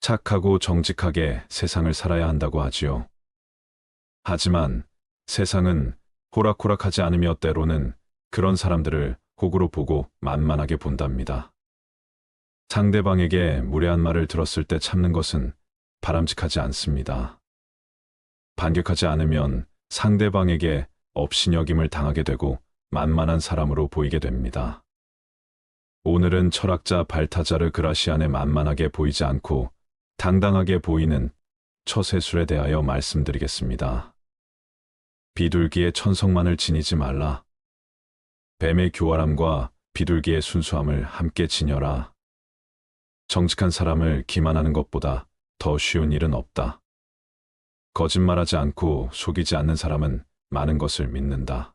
착하고 정직하게 세상을 살아야 한다고 하지요. 하지만 세상은 호락호락하지 않으며 때로는 그런 사람들을 호구로 보고 만만하게 본답니다. 상대방에게 무례한 말을 들었을 때 참는 것은 바람직하지 않습니다. 반격하지 않으면 상대방에게 업신여김을 당하게 되고 만만한 사람으로 보이게 됩니다. 오늘은 철학자 발타자르 그라시안의 만만하게 보이지 않고 당당하게 보이는 처세술에 대하여 말씀드리겠습니다. 비둘기의 천성만을 지니지 말라. 뱀의 교활함과 비둘기의 순수함을 함께 지녀라. 정직한 사람을 기만하는 것보다 더 쉬운 일은 없다. 거짓말하지 않고 속이지 않는 사람은 많은 것을 믿는다.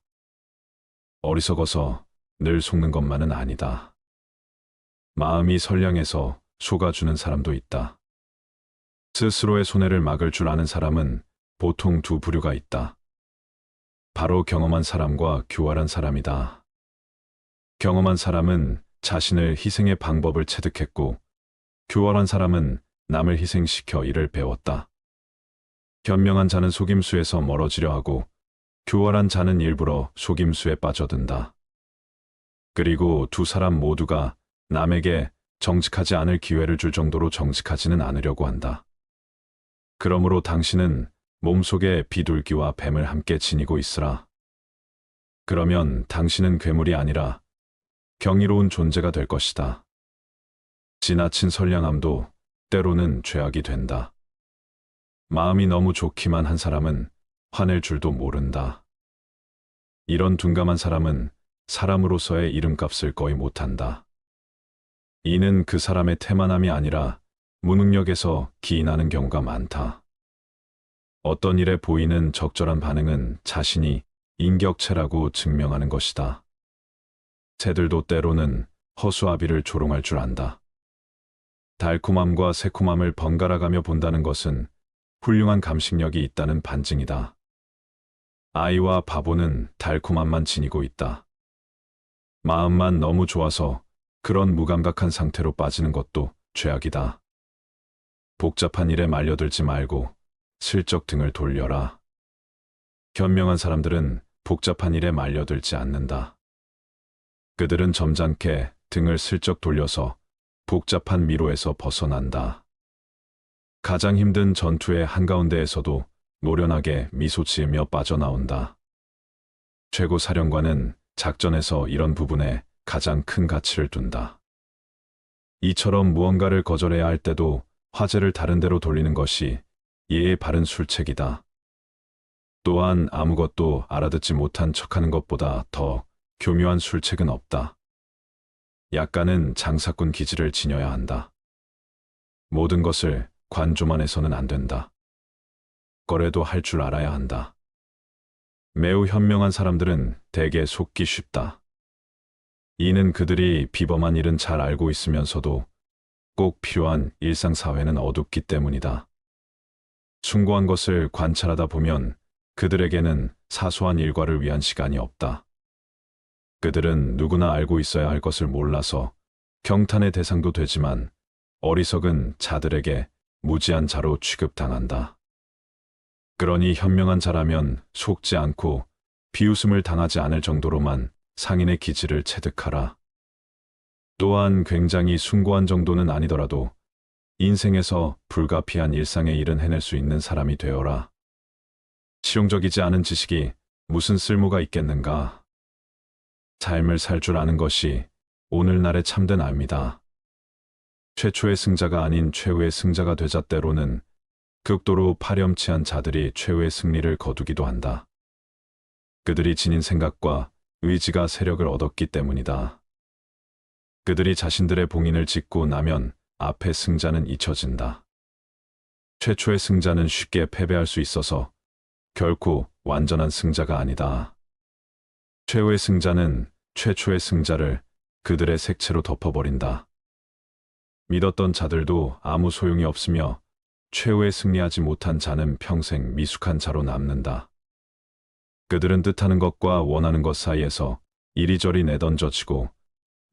어리석어서 늘 속는 것만은 아니다. 마음이 선량해서 속아주는 사람도 있다. 스스로의 손해를 막을 줄 아는 사람은 보통 두 부류가 있다. 바로 경험한 사람과 교활한 사람이다. 경험한 사람은 자신을 희생의 방법을 체득했고, 교활한 사람은 남을 희생시켜 이를 배웠다. 현명한 자는 속임수에서 멀어지려 하고, 교활한 자는 일부러 속임수에 빠져든다. 그리고 두 사람 모두가 남에게 정직하지 않을 기회를 줄 정도로 정직하지는 않으려고 한다. 그러므로 당신은 몸속에 비둘기와 뱀을 함께 지니고 있으라. 그러면 당신은 괴물이 아니라 경이로운 존재가 될 것이다. 지나친 선량함도 때로는 죄악이 된다. 마음이 너무 좋기만 한 사람은 화낼 줄도 모른다. 이런 둔감한 사람은 사람으로서의 이름값을 거의 못한다. 이는 그 사람의 태만함이 아니라 무능력에서 기인하는 경우가 많다. 어떤 일에 보이는 적절한 반응은 자신이 인격체라고 증명하는 것이다. 새들도 때로는 허수아비를 조롱할 줄 안다. 달콤함과 새콤함을 번갈아가며 본다는 것은 훌륭한 감식력이 있다는 반증이다. 아이와 바보는 달콤함만 지니고 있다. 마음만 너무 좋아서 그런 무감각한 상태로 빠지는 것도 죄악이다. 복잡한 일에 말려들지 말고 슬쩍 등을 돌려라. 현명한 사람들은 복잡한 일에 말려들지 않는다. 그들은 점잖게 등을 슬쩍 돌려서 복잡한 미로에서 벗어난다. 가장 힘든 전투의 한가운데에서도 노련하게 미소 지으며 빠져나온다. 최고 사령관은 작전에서 이런 부분에 가장 큰 가치를 둔다. 이처럼 무언가를 거절해야 할 때도 화제를 다른 데로 돌리는 것이 예의 바른 술책이다. 또한 아무것도 알아듣지 못한 척하는 것보다 더 교묘한 술책은 없다. 약간은 장사꾼 기질을 지녀야 한다. 모든 것을 관조만 해서는 안 된다. 거래도 할 줄 알아야 한다. 매우 현명한 사람들은 대개 속기 쉽다. 이는 그들이 비범한 일은 잘 알고 있으면서도 꼭 필요한 일상사회는 어둡기 때문이다. 숭고한 것을 관찰하다 보면 그들에게는 사소한 일과를 위한 시간이 없다. 그들은 누구나 알고 있어야 할 것을 몰라서 경탄의 대상도 되지만 어리석은 자들에게 무지한 자로 취급당한다. 그러니 현명한 자라면 속지 않고 비웃음을 당하지 않을 정도로만 상인의 기질을 체득하라. 또한 굉장히 숭고한 정도는 아니더라도 인생에서 불가피한 일상의 일은 해낼 수 있는 사람이 되어라. 실용적이지 않은 지식이 무슨 쓸모가 있겠는가? 삶을 살 줄 아는 것이 오늘날의 참된 압니다. 최초의 승자가 아닌 최후의 승자가 되자 때로는 극도로 파렴치한 자들이 최후의 승리를 거두기도 한다. 그들이 지닌 생각과 의지가 세력을 얻었기 때문이다. 그들이 자신들의 봉인을 짓고 나면 앞의 승자는 잊혀진다. 최초의 승자는 쉽게 패배할 수 있어서 결코 완전한 승자가 아니다. 최후의 승자는 최초의 승자를 그들의 색채로 덮어버린다. 믿었던 자들도 아무 소용이 없으며 최후에 승리하지 못한 자는 평생 미숙한 자로 남는다. 그들은 뜻하는 것과 원하는 것 사이에서 이리저리 내던져지고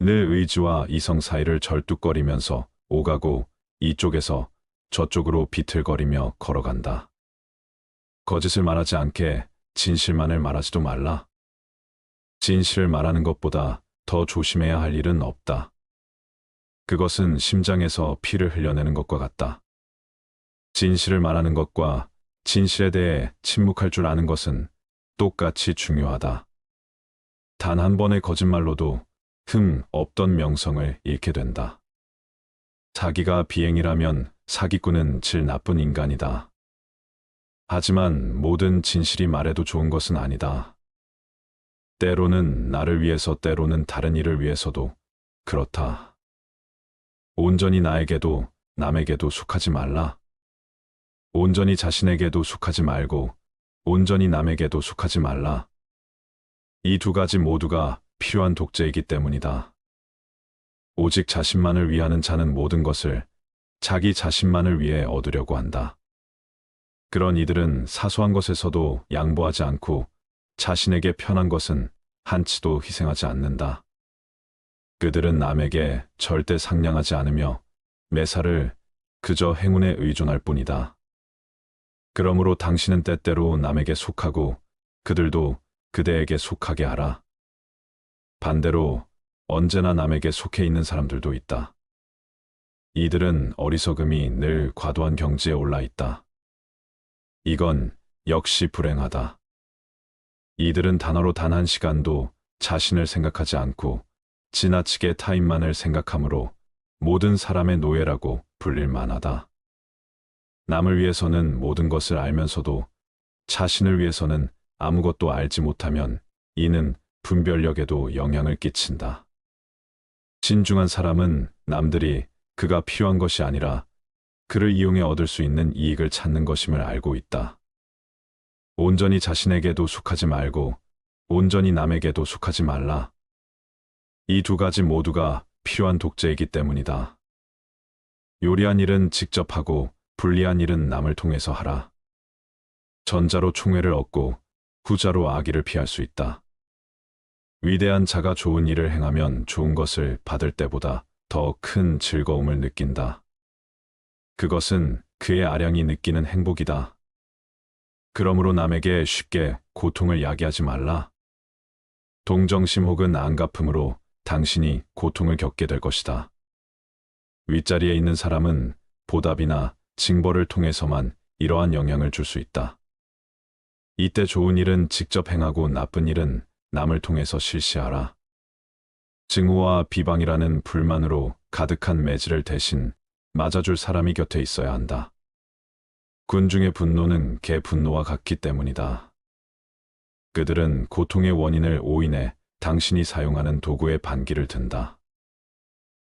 늘 의지와 이성 사이를 절뚝거리면서 오가고 이쪽에서 저쪽으로 비틀거리며 걸어간다. 거짓을 말하지 않게 진실만을 말하지도 말라. 진실을 말하는 것보다 더 조심해야 할 일은 없다. 그것은 심장에서 피를 흘려내는 것과 같다. 진실을 말하는 것과 진실에 대해 침묵할 줄 아는 것은 똑같이 중요하다. 단 한 번의 거짓말로도 없던 명성을 잃게 된다. 사기가 비행이라면 사기꾼은 질 나쁜 인간이다. 하지만 모든 진실이 말해도 좋은 것은 아니다. 때로는 나를 위해서, 때로는 다른 이를 위해서도 그렇다. 온전히 나에게도 남에게도 속하지 말라. 온전히 자신에게도 속하지 말고 온전히 남에게도 속하지 말라. 이 두 가지 모두가 필요한 독재이기 때문이다. 오직 자신만을 위하는 자는 모든 것을 자기 자신만을 위해 얻으려고 한다. 그런 이들은 사소한 것에서도 양보하지 않고 자신에게 편한 것은 한치도 희생하지 않는다. 그들은 남에게 절대 상냥하지 않으며 매사를 그저 행운에 의존할 뿐이다. 그러므로 당신은 때때로 남에게 속하고 그들도 그대에게 속하게 하라. 반대로 언제나 남에게 속해 있는 사람들도 있다. 이들은 어리석음이 늘 과도한 경지에 올라 있다. 이건 역시 불행하다. 이들은 단어로 단 한 시간도 자신을 생각하지 않고 지나치게 타인만을 생각하므로 모든 사람의 노예라고 불릴 만하다. 남을 위해서는 모든 것을 알면서도 자신을 위해서는 아무것도 알지 못하면 이는 분별력에도 영향을 끼친다. 신중한 사람은 남들이 그가 필요한 것이 아니라 그를 이용해 얻을 수 있는 이익을 찾는 것임을 알고 있다. 온전히 자신에게도 속하지 말고 온전히 남에게도 속하지 말라. 이 두 가지 모두가 필요한 독재이기 때문이다. 요리한 일은 직접 하고 불리한 일은 남을 통해서 하라. 전자로 총애를 얻고 후자로 악의를 피할 수 있다. 위대한 자가 좋은 일을 행하면 좋은 것을 받을 때보다 더 큰 즐거움을 느낀다. 그것은 그의 아량이 느끼는 행복이다. 그러므로 남에게 쉽게 고통을 야기하지 말라. 동정심 혹은 안갚음으로 당신이 고통을 겪게 될 것이다. 윗자리에 있는 사람은 보답이나 징벌을 통해서만 이러한 영향을 줄 수 있다. 이때 좋은 일은 직접 행하고 나쁜 일은 남을 통해서 실시하라. 증오와 비방이라는 불만으로 가득한 매질을 대신 맞아줄 사람이 곁에 있어야 한다. 군중의 분노는 개 분노와 같기 때문이다. 그들은 고통의 원인을 오인해 당신이 사용하는 도구에 반기를 든다.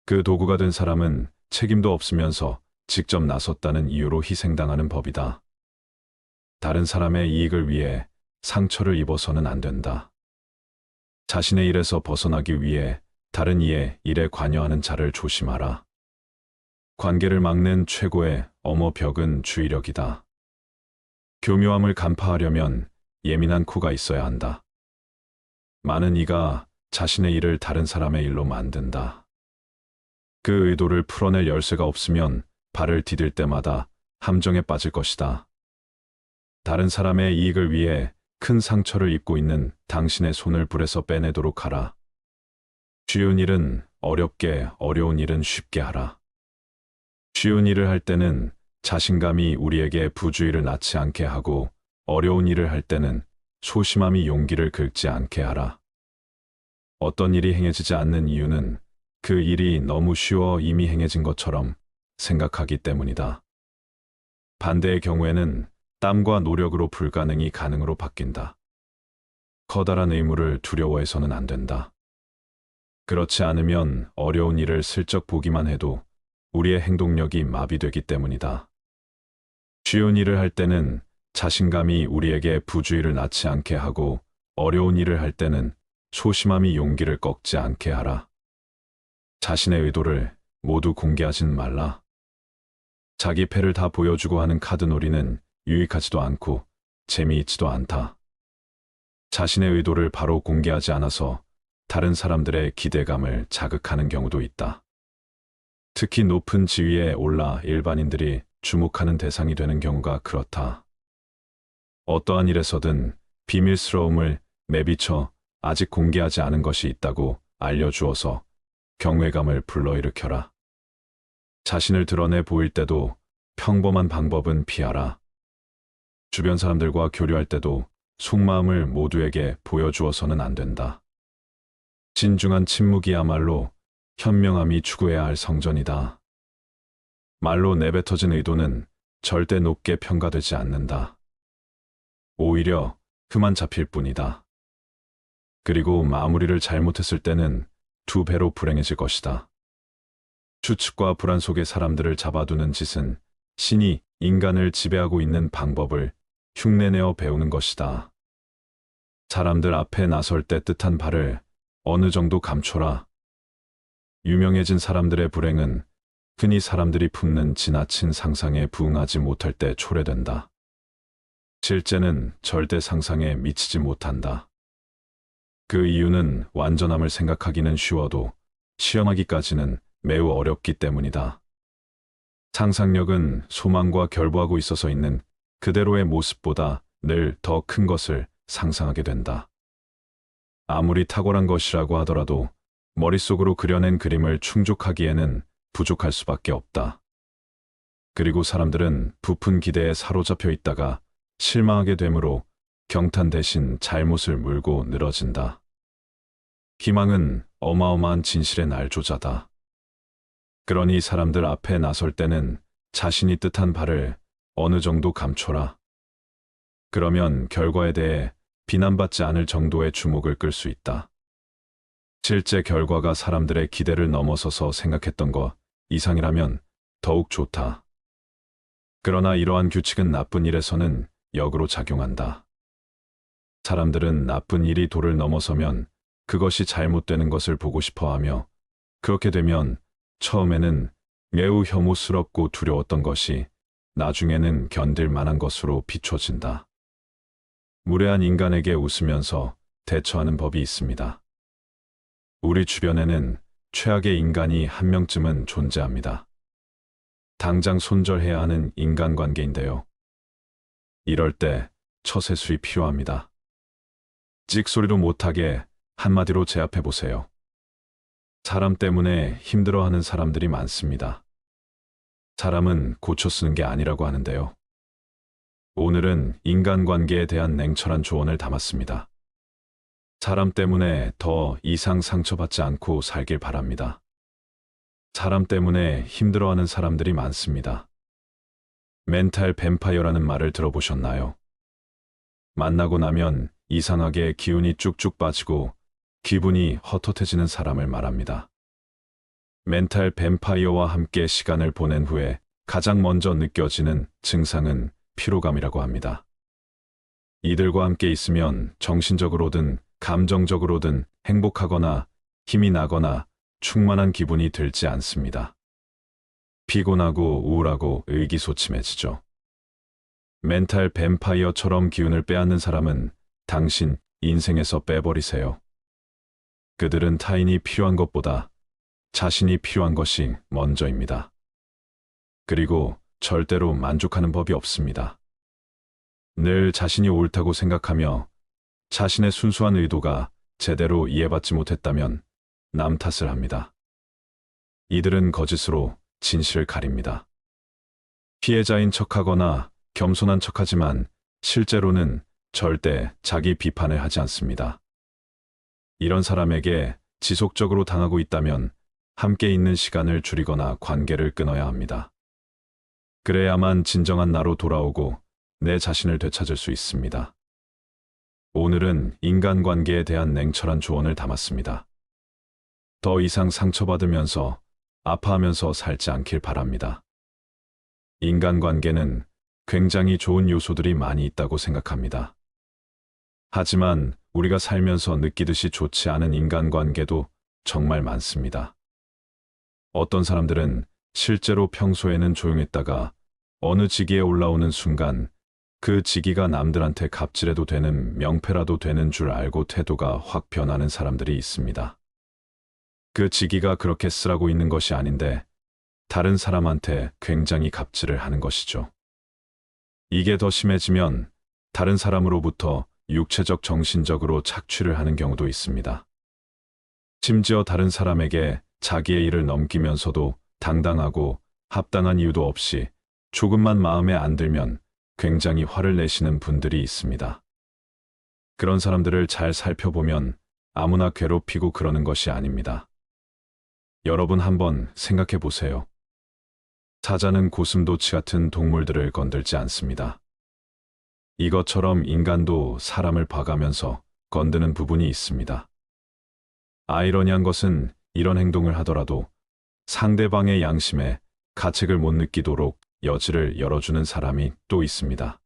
그 도구가 된 사람은 책임도 없으면서 직접 나섰다는 이유로 희생당하는 법이다. 다른 사람의 이익을 위해 상처를 입어서는 안 된다. 자신의 일에서 벗어나기 위해 다른 이의 일에 관여하는 자를 조심하라. 관계를 막는 최고의 엄어벽은 주의력이다. 교묘함을 간파하려면 예민한 코가 있어야 한다. 많은 이가 자신의 일을 다른 사람의 일로 만든다. 그 의도를 풀어낼 열쇠가 없으면 발을 디딜 때마다 함정에 빠질 것이다. 다른 사람의 이익을 위해 큰 상처를 입고 있는 당신의 손을 불에서 빼내도록 하라. 쉬운 일은 어렵게, 어려운 일은 쉽게 하라. 쉬운 일을 할 때는 자신감이 우리에게 부주의를 낳지 않게 하고 어려운 일을 할 때는 소심함이 용기를 긁지 않게 하라. 어떤 일이 행해지지 않는 이유는 그 일이 너무 쉬워 이미 행해진 것처럼 생각하기 때문이다. 반대의 경우에는 땀과 노력으로 불가능이 가능으로 바뀐다. 커다란 의무를 두려워해서는 안 된다. 그렇지 않으면 어려운 일을 슬쩍 보기만 해도 우리의 행동력이 마비되기 때문이다. 쉬운 일을 할 때는 자신감이 우리에게 부주의를 낳지 않게 하고 어려운 일을 할 때는 소심함이 용기를 꺾지 않게 하라. 자신의 의도를 모두 공개하진 말라. 자기 패를 다 보여주고 하는 카드놀이는 유익하지도 않고 재미있지도 않다. 자신의 의도를 바로 공개하지 않아서 다른 사람들의 기대감을 자극하는 경우도 있다. 특히 높은 지위에 올라 일반인들이 주목하는 대상이 되는 경우가 그렇다. 어떠한 일에서든 비밀스러움을 매비쳐 아직 공개하지 않은 것이 있다고 알려주어서 경외감을 불러일으켜라. 자신을 드러내 보일 때도 평범한 방법은 피하라. 주변 사람들과 교류할 때도 속마음을 모두에게 보여주어서는 안 된다. 진중한 침묵이야말로 현명함이 추구해야 할 성전이다. 말로 내뱉어진 의도는 절대 높게 평가되지 않는다. 오히려 흠만 잡힐 뿐이다. 그리고 마무리를 잘못했을 때는 2배로 불행해질 것이다. 추측과 불안 속에 사람들을 잡아두는 짓은 신이 인간을 지배하고 있는 방법을 흉내내어 배우는 것이다. 사람들 앞에 나설 때 뜻한 바를 어느 정도 감춰라. 유명해진 사람들의 불행은 흔히 사람들이 품는 지나친 상상에 부응하지 못할 때 초래된다. 실제는 절대 상상에 미치지 못한다. 그 이유는 완전함을 생각하기는 쉬워도 시험하기까지는 매우 어렵기 때문이다. 상상력은 소망과 결부하고 있어서 있는 그대로의 모습보다 늘 더 큰 것을 상상하게 된다. 아무리 탁월한 것이라고 하더라도 머릿속으로 그려낸 그림을 충족하기에는 부족할 수밖에 없다. 그리고 사람들은 부푼 기대에 사로잡혀 있다가 실망하게 되므로 경탄 대신 잘못을 물고 늘어진다. 희망은 어마어마한 진실의 날조자다. 그러니 사람들 앞에 나설 때는 자신이 뜻한 바를 어느 정도 감춰라. 그러면 결과에 대해 비난받지 않을 정도의 주목을 끌 수 있다. 실제 결과가 사람들의 기대를 넘어서서 생각했던 것 이상이라면 더욱 좋다. 그러나 이러한 규칙은 나쁜 일에서는 역으로 작용한다. 사람들은 나쁜 일이 도를 넘어서면 그것이 잘못되는 것을 보고 싶어 하며, 그렇게 되면 처음에는 매우 혐오스럽고 두려웠던 것이 나중에는 견딜 만한 것으로 비춰진다. 무례한 인간에게 웃으면서 대처하는 법이 있습니다. 우리 주변에는 최악의 인간이 한 명쯤은 존재합니다. 당장 손절해야 하는 인간관계인데요. 이럴 때 처세술이 필요합니다. 찍소리도 못하게 한마디로 제압해 보세요. 사람 때문에 힘들어하는 사람들이 많습니다. 사람은 고쳐 쓰는 게 아니라고 하는데요. 오늘은 인간관계에 대한 냉철한 조언을 담았습니다. 사람 때문에 더 이상 상처받지 않고 살길 바랍니다. 사람 때문에 힘들어하는 사람들이 많습니다. 멘탈 뱀파이어라는 말을 들어보셨나요? 만나고 나면 이상하게 기운이 쭉쭉 빠지고 기분이 헛헛해지는 사람을 말합니다. 멘탈 뱀파이어와 함께 시간을 보낸 후에 가장 먼저 느껴지는 증상은 피로감이라고 합니다. 이들과 함께 있으면 정신적으로든 감정적으로든 행복하거나 힘이 나거나 충만한 기분이 들지 않습니다. 피곤하고 우울하고 의기소침해지죠. 멘탈 뱀파이어처럼 기운을 빼앗는 사람은 당신 인생에서 빼버리세요. 그들은 타인이 필요한 것보다 자신이 필요한 것이 먼저입니다. 그리고 절대로 만족하는 법이 없습니다. 늘 자신이 옳다고 생각하며 자신의 순수한 의도가 제대로 이해받지 못했다면 남 탓을 합니다. 이들은 거짓으로 진실을 가립니다. 피해자인 척하거나 겸손한 척하지만 실제로는 절대 자기 비판을 하지 않습니다. 이런 사람에게 지속적으로 당하고 있다면 함께 있는 시간을 줄이거나 관계를 끊어야 합니다. 그래야만 진정한 나로 돌아오고 내 자신을 되찾을 수 있습니다. 오늘은 인간관계에 대한 냉철한 조언을 담았습니다. 더 이상 상처받으면서 아파하면서 살지 않길 바랍니다. 인간관계는 굉장히 좋은 요소들이 많이 있다고 생각합니다. 하지만 우리가 살면서 느끼듯이 좋지 않은 인간관계도 정말 많습니다. 어떤 사람들은 실제로 평소에는 조용했다가 어느 직위에 올라오는 순간 그 직위가 남들한테 갑질해도 되는 명패라도 되는 줄 알고 태도가 확 변하는 사람들이 있습니다. 그 직위가 그렇게 쓰라고 있는 것이 아닌데 다른 사람한테 굉장히 갑질을 하는 것이죠. 이게 더 심해지면 다른 사람으로부터 육체적, 정신적으로 착취를 하는 경우도 있습니다. 심지어 다른 사람에게 자기의 일을 넘기면서도 당당하고 합당한 이유도 없이 조금만 마음에 안 들면 굉장히 화를 내시는 분들이 있습니다. 그런 사람들을 잘 살펴보면 아무나 괴롭히고 그러는 것이 아닙니다. 여러분 한번 생각해 보세요. 사자는 고슴도치 같은 동물들을 건들지 않습니다. 이것처럼 인간도 사람을 봐가면서 건드는 부분이 있습니다. 아이러니한 것은 이런 행동을 하더라도 상대방의 양심에 가책을 못 느끼도록 여지를 열어주는 사람이 또 있습니다.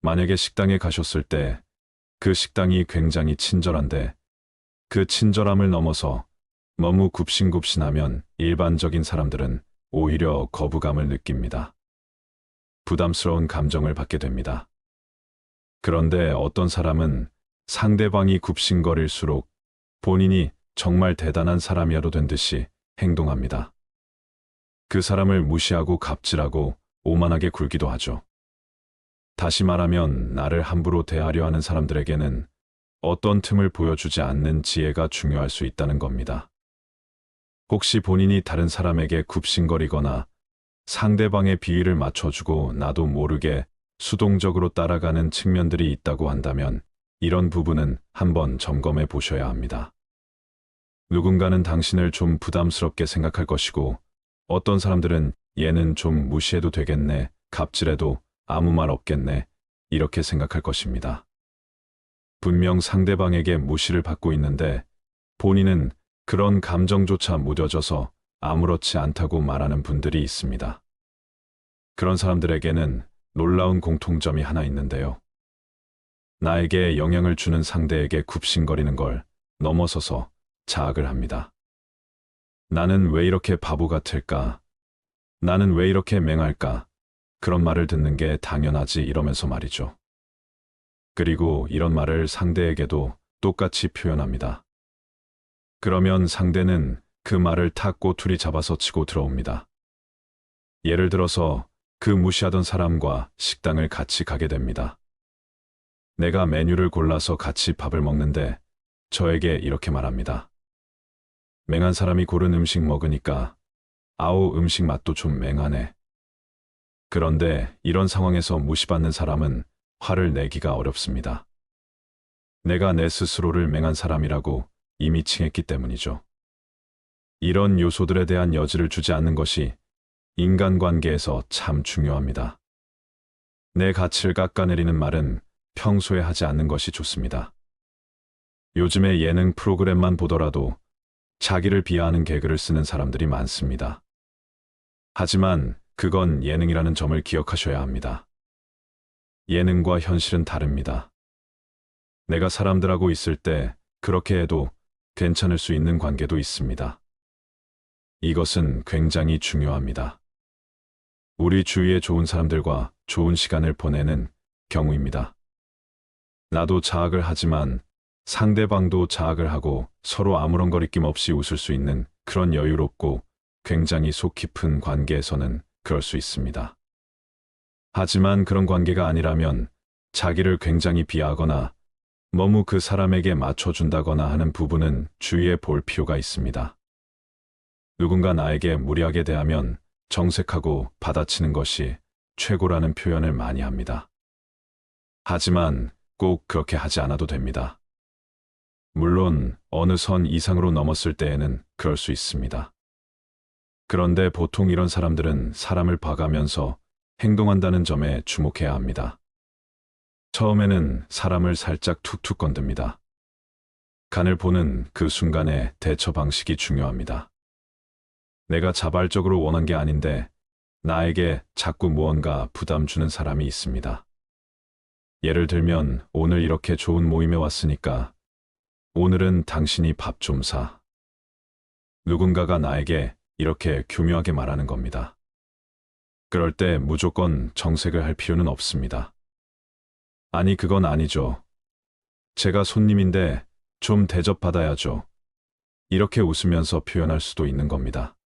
만약에 식당에 가셨을 때 그 식당이 굉장히 친절한데 그 친절함을 넘어서 너무 굽신굽신하면 일반적인 사람들은 오히려 거부감을 느낍니다. 부담스러운 감정을 받게 됩니다. 그런데 어떤 사람은 상대방이 굽신거릴수록 본인이 정말 대단한 사람이어도 된 듯이 행동합니다. 그 사람을 무시하고 갑질하고 오만하게 굴기도 하죠. 다시 말하면 나를 함부로 대하려 하는 사람들에게는 어떤 틈을 보여주지 않는 지혜가 중요할 수 있다는 겁니다. 혹시 본인이 다른 사람에게 굽신거리거나 상대방의 비위를 맞춰주고 나도 모르게 수동적으로 따라가는 측면들이 있다고 한다면 이런 부분은 한번 점검해 보셔야 합니다. 누군가는 당신을 좀 부담스럽게 생각할 것이고 어떤 사람들은 얘는 좀 무시해도 되겠네, 갑질해도 아무 말 없겠네, 이렇게 생각할 것입니다. 분명 상대방에게 무시를 받고 있는데 본인은 그런 감정조차 무뎌져서 아무렇지 않다고 말하는 분들이 있습니다. 그런 사람들에게는 놀라운 공통점이 하나 있는데요. 나에게 영향을 주는 상대에게 굽신거리는 걸 넘어서서 자학을 합니다. 나는 왜 이렇게 바보 같을까? 나는 왜 이렇게 맹할까? 그런 말을 듣는 게 당연하지 이러면서 말이죠. 그리고 이런 말을 상대에게도 똑같이 표현합니다. 그러면 상대는 그 말을 탁 꼬투리 잡아서 치고 들어옵니다. 예를 들어서 그 무시하던 사람과 식당을 같이 가게 됩니다. 내가 메뉴를 골라서 같이 밥을 먹는데 저에게 이렇게 말합니다. 맹한 사람이 고른 음식 먹으니까 아우 음식 맛도 좀 맹하네. 그런데 이런 상황에서 무시받는 사람은 화를 내기가 어렵습니다. 내가 내 스스로를 맹한 사람이라고 이미 칭했기 때문이죠. 이런 요소들에 대한 여지를 주지 않는 것이 인간관계에서 참 중요합니다. 내 가치를 깎아내리는 말은 평소에 하지 않는 것이 좋습니다. 요즘에 예능 프로그램만 보더라도 자기를 비하하는 개그를 쓰는 사람들이 많습니다. 하지만 그건 예능이라는 점을 기억하셔야 합니다. 예능과 현실은 다릅니다. 내가 사람들하고 있을 때 그렇게 해도 괜찮을 수 있는 관계도 있습니다. 이것은 굉장히 중요합니다. 우리 주위에 좋은 사람들과 좋은 시간을 보내는 경우입니다. 나도 자학을 하지만 상대방도 자학을 하고 서로 아무런 거리낌 없이 웃을 수 있는 그런 여유롭고 굉장히 속 깊은 관계에서는 그럴 수 있습니다. 하지만 그런 관계가 아니라면 자기를 굉장히 비하하거나 너무 그 사람에게 맞춰준다거나 하는 부분은 주의해 볼 필요가 있습니다. 누군가 나에게 무리하게 대하면 정색하고 받아치는 것이 최고라는 표현을 많이 합니다. 하지만 꼭 그렇게 하지 않아도 됩니다. 물론 어느 선 이상으로 넘었을 때에는 그럴 수 있습니다. 그런데 보통 이런 사람들은 사람을 봐가면서 행동한다는 점에 주목해야 합니다. 처음에는 사람을 살짝 툭툭 건듭니다. 간을 보는 그 순간의 대처 방식이 중요합니다. 내가 자발적으로 원한 게 아닌데 나에게 자꾸 무언가 부담 주는 사람이 있습니다. 예를 들면 오늘 이렇게 좋은 모임에 왔으니까 오늘은 당신이 밥 좀 사. 누군가가 나에게 이렇게 교묘하게 말하는 겁니다. 그럴 때 무조건 정색을 할 필요는 없습니다. 아니 그건 아니죠. 제가 손님인데 좀 대접받아야죠. 이렇게 웃으면서 표현할 수도 있는 겁니다.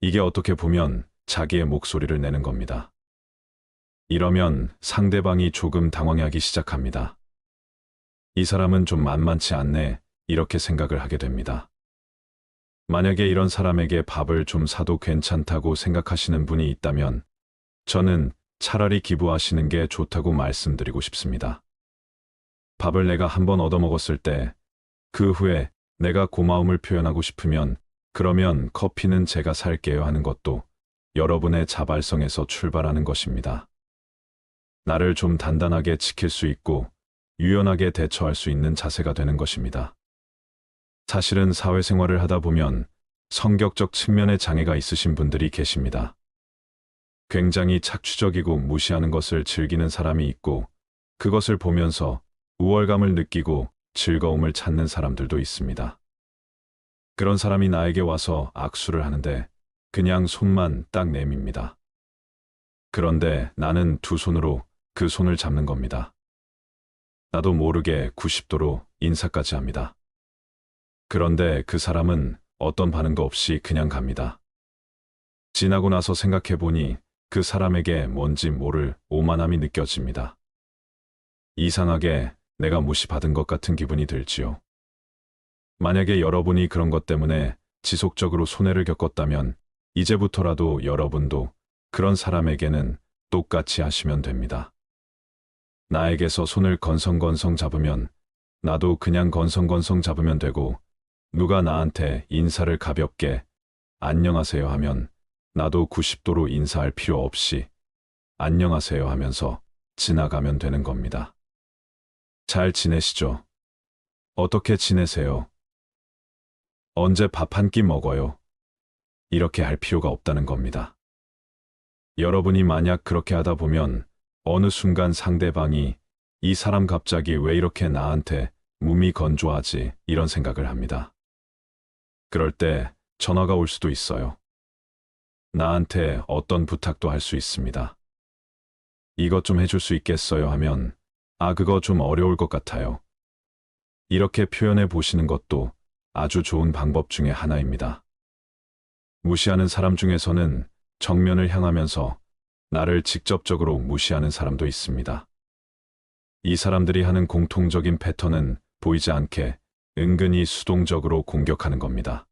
이게 어떻게 보면 자기의 목소리를 내는 겁니다. 이러면 상대방이 조금 당황하기 시작합니다. 이 사람은 좀 만만치 않네, 이렇게 생각을 하게 됩니다. 만약에 이런 사람에게 밥을 좀 사도 괜찮다고 생각하시는 분이 있다면 저는 차라리 기부하시는 게 좋다고 말씀드리고 싶습니다. 밥을 내가 한번 얻어먹었을 때 그 후에 내가 고마움을 표현하고 싶으면 그러면 커피는 제가 살게요 하는 것도 여러분의 자발성에서 출발하는 것입니다. 나를 좀 단단하게 지킬 수 있고 유연하게 대처할 수 있는 자세가 되는 것입니다. 사실은 사회생활을 하다 보면 성격적 측면의 장애가 있으신 분들이 계십니다. 굉장히 착취적이고 무시하는 것을 즐기는 사람이 있고 그것을 보면서 우월감을 느끼고 즐거움을 찾는 사람들도 있습니다. 그런 사람이 나에게 와서 악수를 하는데 그냥 손만 딱 내밉니다. 그런데 나는 두 손으로 그 손을 잡는 겁니다. 나도 모르게 90도로 인사까지 합니다. 그런데 그 사람은 어떤 반응도 없이 그냥 갑니다. 지나고 나서 생각해 보니 그 사람에게 뭔지 모를 오만함이 느껴집니다. 이상하게 내가 무시받은 것 같은 기분이 들지요. 만약에 여러분이 그런 것 때문에 지속적으로 손해를 겪었다면 이제부터라도 여러분도 그런 사람에게는 똑같이 하시면 됩니다. 나에게서 손을 건성건성 잡으면 나도 그냥 건성건성 잡으면 되고 누가 나한테 인사를 가볍게 안녕하세요 하면 나도 90도로 인사할 필요 없이 안녕하세요 하면서 지나가면 되는 겁니다. 잘 지내시죠? 어떻게 지내세요? 언제 밥 한 끼 먹어요? 이렇게 할 필요가 없다는 겁니다. 여러분이 만약 그렇게 하다 보면 어느 순간 상대방이 이 사람 갑자기 왜 이렇게 나한테 몸이 건조하지 이런 생각을 합니다. 그럴 때 전화가 올 수도 있어요. 나한테 어떤 부탁도 할 수 있습니다. 이것 좀 해줄 수 있겠어요 하면 그거 좀 어려울 것 같아요. 이렇게 표현해 보시는 것도 아주 좋은 방법 중에 하나입니다. 무시하는 사람 중에서는 정면을 향하면서 나를 직접적으로 무시하는 사람도 있습니다. 이 사람들이 하는 공통적인 패턴은 보이지 않게 은근히 수동적으로 공격하는 겁니다.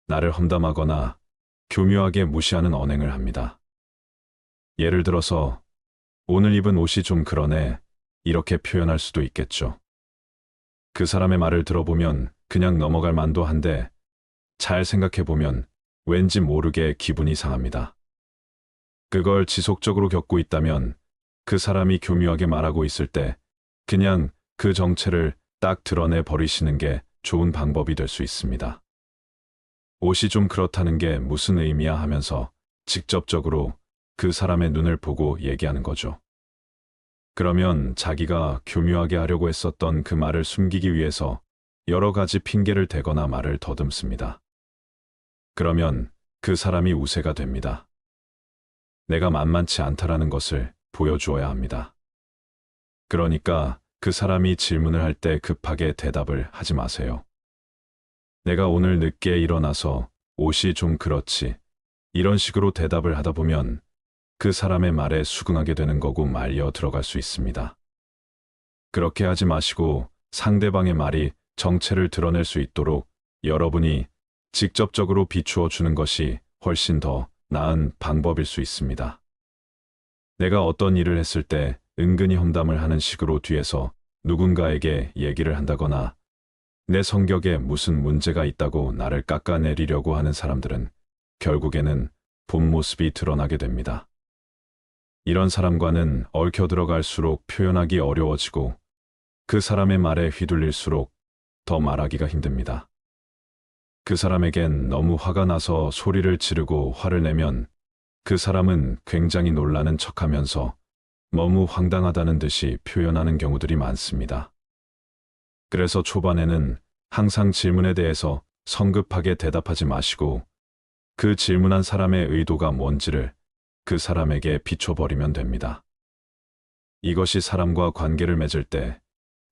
나를 험담하거나 교묘하게 무시하는 언행을 합니다. 예를 들어서 오늘 입은 옷이 좀 그러네 이렇게 표현할 수도 있겠죠. 그 사람의 말을 들어보면 그냥 넘어갈 만도 한데 잘 생각해보면 왠지 모르게 기분이 상합니다. 그걸 지속적으로 겪고 있다면 그 사람이 교묘하게 말하고 있을 때 그냥 그 정체를 딱 드러내 버리시는 게 좋은 방법이 될 수 있습니다. 옷이 좀 그렇다는 게 무슨 의미야 하면서 직접적으로 그 사람의 눈을 보고 얘기하는 거죠. 그러면 자기가 교묘하게 하려고 했었던 그 말을 숨기기 위해서 여러 가지 핑계를 대거나 말을 더듬습니다. 그러면 그 사람이 우세가 됩니다. 내가 만만치 않다라는 것을 보여주어야 합니다. 그러니까 그 사람이 질문을 할 때 급하게 대답을 하지 마세요. 내가 오늘 늦게 일어나서 옷이 좀 그렇지. 이런 식으로 대답을 하다 보면 그 사람의 말에 수긍하게 되는 거고 말려 들어갈 수 있습니다. 그렇게 하지 마시고 상대방의 말이 정체를 드러낼 수 있도록 여러분이 직접적으로 비추어 주는 것이 훨씬 더 나은 방법일 수 있습니다. 내가 어떤 일을 했을 때 은근히 험담을 하는 식으로 뒤에서 누군가에게 얘기를 한다거나 내 성격에 무슨 문제가 있다고 나를 깎아내리려고 하는 사람들은 결국에는 본 모습이 드러나게 됩니다. 이런 사람과는 얽혀 들어갈수록 표현하기 어려워지고 그 사람의 말에 휘둘릴수록 더 말하기가 힘듭니다. 그 사람에겐 너무 화가 나서 소리를 지르고 화를 내면 그 사람은 굉장히 놀라는 척하면서 너무 황당하다는 듯이 표현하는 경우들이 많습니다. 그래서 초반에는 항상 질문에 대해서 성급하게 대답하지 마시고 그 질문한 사람의 의도가 뭔지를 그 사람에게 비춰버리면 됩니다. 이것이 사람과 관계를 맺을 때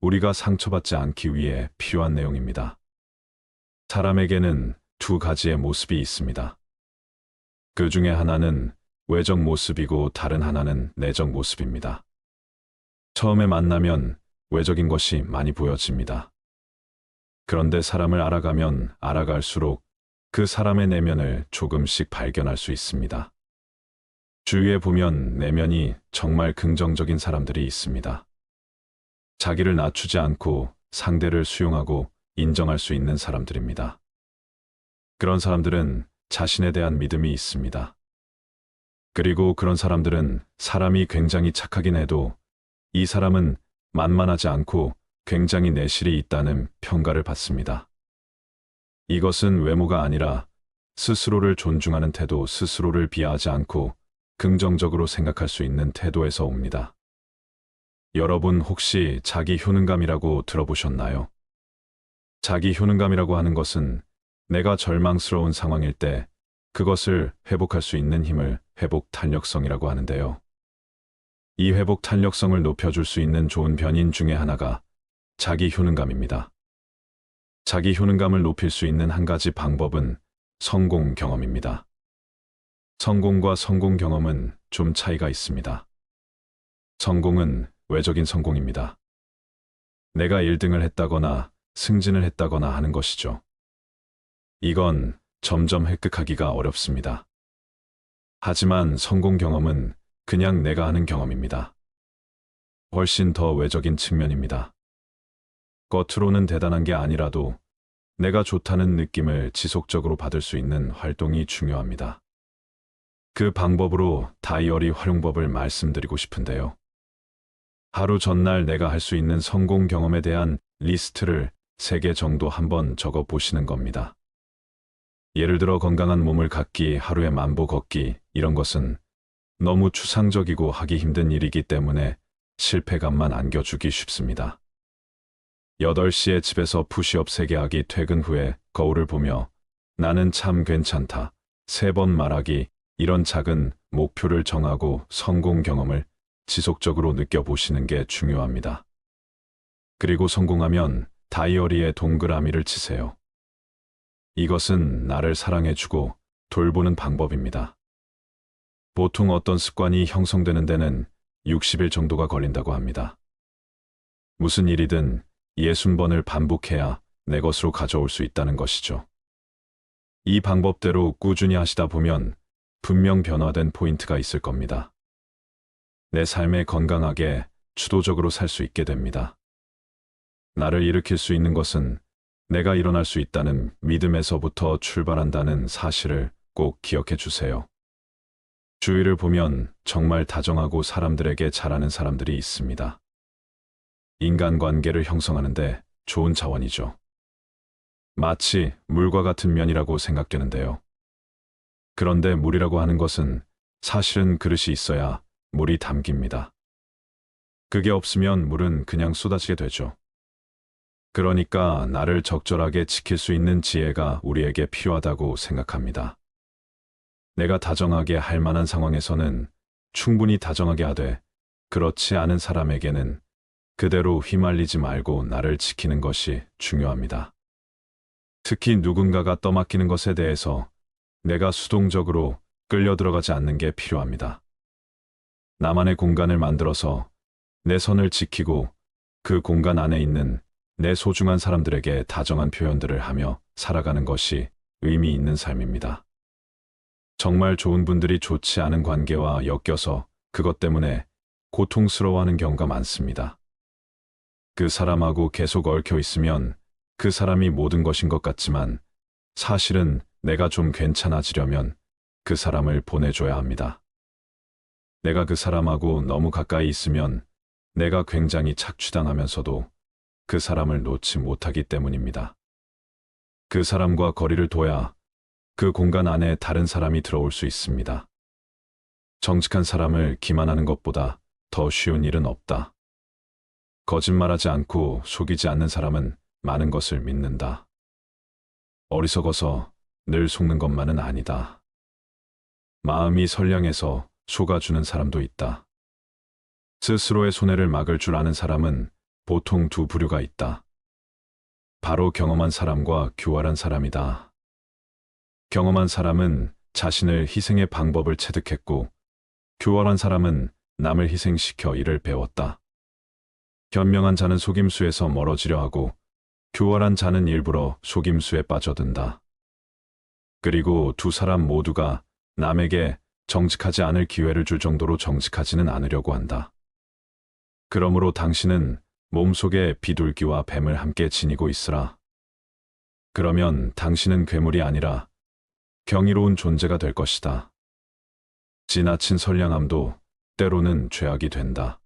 우리가 상처받지 않기 위해 필요한 내용입니다. 사람에게는 두 가지의 모습이 있습니다. 그 중에 하나는 외적 모습이고 다른 하나는 내적 모습입니다. 처음에 만나면 외적인 것이 많이 보여집니다. 그런데 사람을 알아가면 알아갈수록 그 사람의 내면을 조금씩 발견할 수 있습니다. 주위에 보면 내면이 정말 긍정적인 사람들이 있습니다. 자기를 낮추지 않고 상대를 수용하고 인정할 수 있는 사람들입니다. 그런 사람들은 자신에 대한 믿음이 있습니다. 그리고 그런 사람들은 사람이 굉장히 착하긴 해도 이 사람은 만만하지 않고 굉장히 내실이 있다는 평가를 받습니다. 이것은 외모가 아니라 스스로를 존중하는 태도, 스스로를 비하하지 않고 긍정적으로 생각할 수 있는 태도에서 옵니다. 여러분 혹시 자기 효능감이라고 들어보셨나요? 자기 효능감이라고 하는 것은 내가 절망스러운 상황일 때 그것을 회복할 수 있는 힘을 회복 탄력성이라고 하는데요. 이 회복 탄력성을 높여줄 수 있는 좋은 변인 중에 하나가 자기 효능감입니다. 자기 효능감을 높일 수 있는 한 가지 방법은 성공 경험입니다. 성공과 성공 경험은 좀 차이가 있습니다. 성공은 외적인 성공입니다. 내가 1등을 했다거나 승진을 했다거나 하는 것이죠. 이건 점점 획득하기가 어렵습니다. 하지만 성공 경험은 그냥 내가 하는 경험입니다. 훨씬 더 외적인 측면입니다. 겉으로는 대단한 게 아니라도 내가 좋다는 느낌을 지속적으로 받을 수 있는 활동이 중요합니다. 그 방법으로 다이어리 활용법을 말씀드리고 싶은데요. 하루 전날 내가 할 수 있는 성공 경험에 대한 리스트를 3개 정도 한번 적어 보시는 겁니다. 예를 들어 건강한 몸을 갖기, 하루에 10,000보 걷기, 이런 것은 너무 추상적이고 하기 힘든 일이기 때문에 실패감만 안겨주기 쉽습니다. 8시에 집에서 푸시업 3개 하기, 퇴근 후에 거울을 보며 나는 참 괜찮다 3번 말하기, 이런 작은 목표를 정하고 성공 경험을 지속적으로 느껴보시는 게 중요합니다. 그리고 성공하면 다이어리에 동그라미를 치세요. 이것은 나를 사랑해주고 돌보는 방법입니다. 보통 어떤 습관이 형성되는 데는 60일 정도가 걸린다고 합니다. 무슨 일이든 60번을 반복해야 내 것으로 가져올 수 있다는 것이죠. 이 방법대로 꾸준히 하시다 보면 분명 변화된 포인트가 있을 겁니다. 내 삶에 건강하게 주도적으로 살 수 있게 됩니다. 나를 일으킬 수 있는 것은 내가 일어날 수 있다는 믿음에서부터 출발한다는 사실을 꼭 기억해 주세요. 주위를 보면 정말 다정하고 사람들에게 잘하는 사람들이 있습니다. 인간관계를 형성하는데 좋은 자원이죠. 마치 물과 같은 면이라고 생각되는데요. 그런데 물이라고 하는 것은 사실은 그릇이 있어야 물이 담깁니다. 그게 없으면 물은 그냥 쏟아지게 되죠. 그러니까 나를 적절하게 지킬 수 있는 지혜가 우리에게 필요하다고 생각합니다. 내가 다정하게 할 만한 상황에서는 충분히 다정하게 하되, 그렇지 않은 사람에게는 그대로 휘말리지 말고 나를 지키는 것이 중요합니다. 특히 누군가가 떠맡기는 것에 대해서 내가 수동적으로 끌려 들어가지 않는 게 필요합니다. 나만의 공간을 만들어서 내 선을 지키고 그 공간 안에 있는 내 소중한 사람들에게 다정한 표현들을 하며 살아가는 것이 의미 있는 삶입니다. 정말 좋은 분들이 좋지 않은 관계와 엮여서 그것 때문에 고통스러워하는 경우가 많습니다. 그 사람하고 계속 얽혀 있으면 그 사람이 모든 것인 것 같지만 사실은 내가 좀 괜찮아지려면 그 사람을 보내줘야 합니다. 내가 그 사람하고 너무 가까이 있으면 내가 굉장히 착취당하면서도 그 사람을 놓지 못하기 때문입니다. 그 사람과 거리를 둬야 그 공간 안에 다른 사람이 들어올 수 있습니다. 정직한 사람을 기만하는 것보다 더 쉬운 일은 없다. 거짓말하지 않고 속이지 않는 사람은 많은 것을 믿는다. 어리석어서 늘 속는 것만은 아니다. 마음이 선량해서 속아주는 사람도 있다. 스스로의 손해를 막을 줄 아는 사람은 보통 2 부류가 있다. 바로 경험한 사람과 교활한 사람이다. 경험한 사람은 자신을 희생의 방법을 체득했고, 교활한 사람은 남을 희생시켜 이를 배웠다. 현명한 자는 속임수에서 멀어지려 하고, 교활한 자는 일부러 속임수에 빠져든다. 그리고 두 사람 모두가 남에게 정직하지 않을 기회를 줄 정도로 정직하지는 않으려고 한다. 그러므로 당신은 몸속에 비둘기와 뱀을 함께 지니고 있으라. 그러면 당신은 괴물이 아니라 경이로운 존재가 될 것이다. 지나친 선량함도 때로는 죄악이 된다.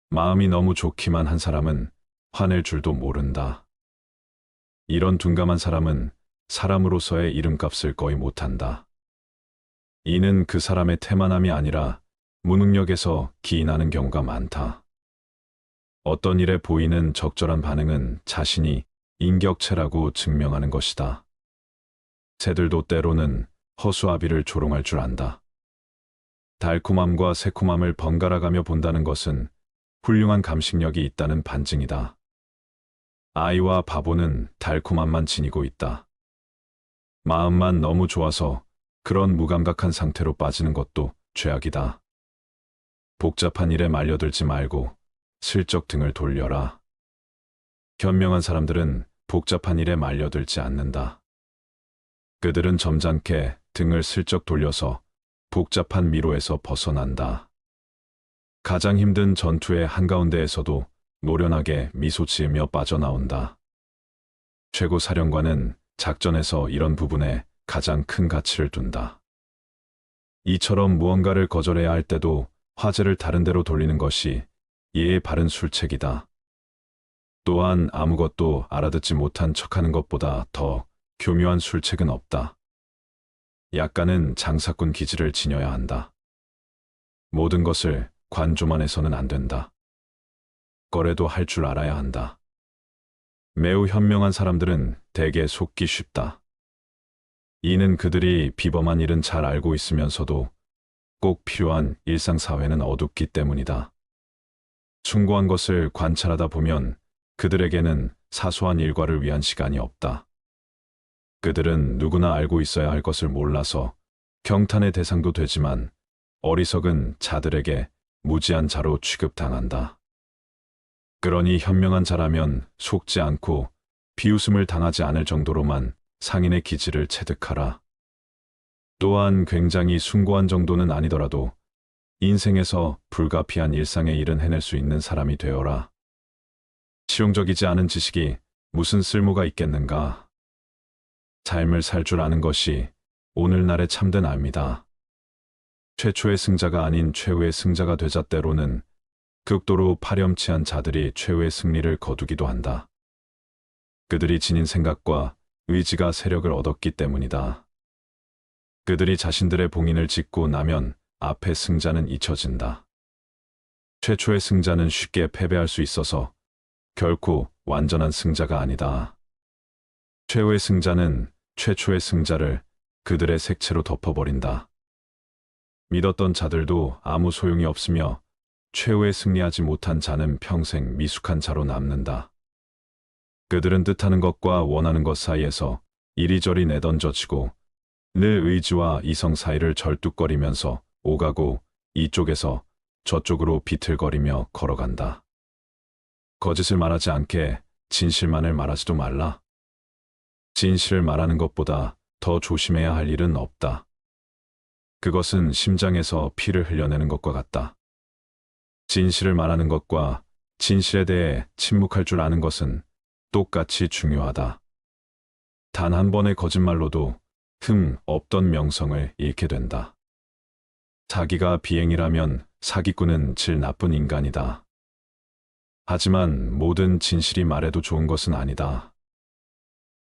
마음이 너무 좋기만 한 사람은 화낼 줄도 모른다. 이런 둔감한 사람은 사람으로서의 이름값을 거의 못한다. 이는 그 사람의 태만함이 아니라 무능력에서 기인하는 경우가 많다. 어떤 일에 보이는 적절한 반응은 자신이 인격체라고 증명하는 것이다. 새들도 때로는 허수아비를 조롱할 줄 안다. 달콤함과 새콤함을 번갈아 가며 본다는 것은 훌륭한 감식력이 있다는 반증이다. 아이와 바보는 달콤함만 지니고 있다. 마음만 너무 좋아서 그런 무감각한 상태로 빠지는 것도 죄악이다. 복잡한 일에 말려들지 말고 슬쩍 등을 돌려라. 현명한 사람들은 복잡한 일에 말려들지 않는다. 그들은 점잖게 등을 슬쩍 돌려서 복잡한 미로에서 벗어난다. 가장 힘든 전투의 한가운데에서도 노련하게 미소 지으며 빠져나온다. 최고 사령관은 작전에서 이런 부분에 가장 큰 가치를 둔다. 이처럼 무언가를 거절해야 할 때도 화제를 다른 데로 돌리는 것이 예의 바른 술책이다. 또한 아무것도 알아듣지 못한 척하는 것보다 더 교묘한 술책은 없다. 약간은 장사꾼 기질을 지녀야 한다. 모든 것을 관조만 해서는 안 된다. 거래도 할 줄 알아야 한다. 매우 현명한 사람들은 대개 속기 쉽다. 이는 그들이 비범한 일은 잘 알고 있으면서도 꼭 필요한 일상사회는 어둡기 때문이다. 숭고한 것을 관찰하다 보면 그들에게는 사소한 일과를 위한 시간이 없다. 그들은 누구나 알고 있어야 할 것을 몰라서 경탄의 대상도 되지만 어리석은 자들에게 무지한 자로 취급당한다. 그러니 현명한 자라면 속지 않고 비웃음을 당하지 않을 정도로만 상인의 기질을 체득하라. 또한 굉장히 숭고한 정도는 아니더라도 인생에서 불가피한 일상의 일은 해낼 수 있는 사람이 되어라. 실용적이지 않은 지식이 무슨 쓸모가 있겠는가? 삶을 살 줄 아는 것이 오늘날의 참된 압니다. 최초의 승자가 아닌 최후의 승자가 되자 때로는 극도로 파렴치한 자들이 최후의 승리를 거두기도 한다. 그들이 지닌 생각과 의지가 세력을 얻었기 때문이다. 그들이 자신들의 봉인을 짓고 나면 앞의 승자는 잊혀진다. 최초의 승자는 쉽게 패배할 수 있어서 결코 완전한 승자가 아니다. 최후의 승자는 최초의 승자를 그들의 색채로 덮어버린다. 믿었던 자들도 아무 소용이 없으며 최후에 승리하지 못한 자는 평생 미숙한 자로 남는다. 그들은 뜻하는 것과 원하는 것 사이에서 이리저리 내던져지고 늘 의지와 이성 사이를 절뚝거리면서 오가고 이쪽에서 저쪽으로 비틀거리며 걸어간다. 거짓을 말하지 않게 진실만을 말하지도 말라. 진실을 말하는 것보다 더 조심해야 할 일은 없다. 그것은 심장에서 피를 흘려내는 것과 같다. 진실을 말하는 것과 진실에 대해 침묵할 줄 아는 것은 똑같이 중요하다. 단 한 번의 거짓말로도 없던 명성을 잃게 된다. 자기가 비행이라면 사기꾼은 질 나쁜 인간이다. 하지만 모든 진실이 말해도 좋은 것은 아니다.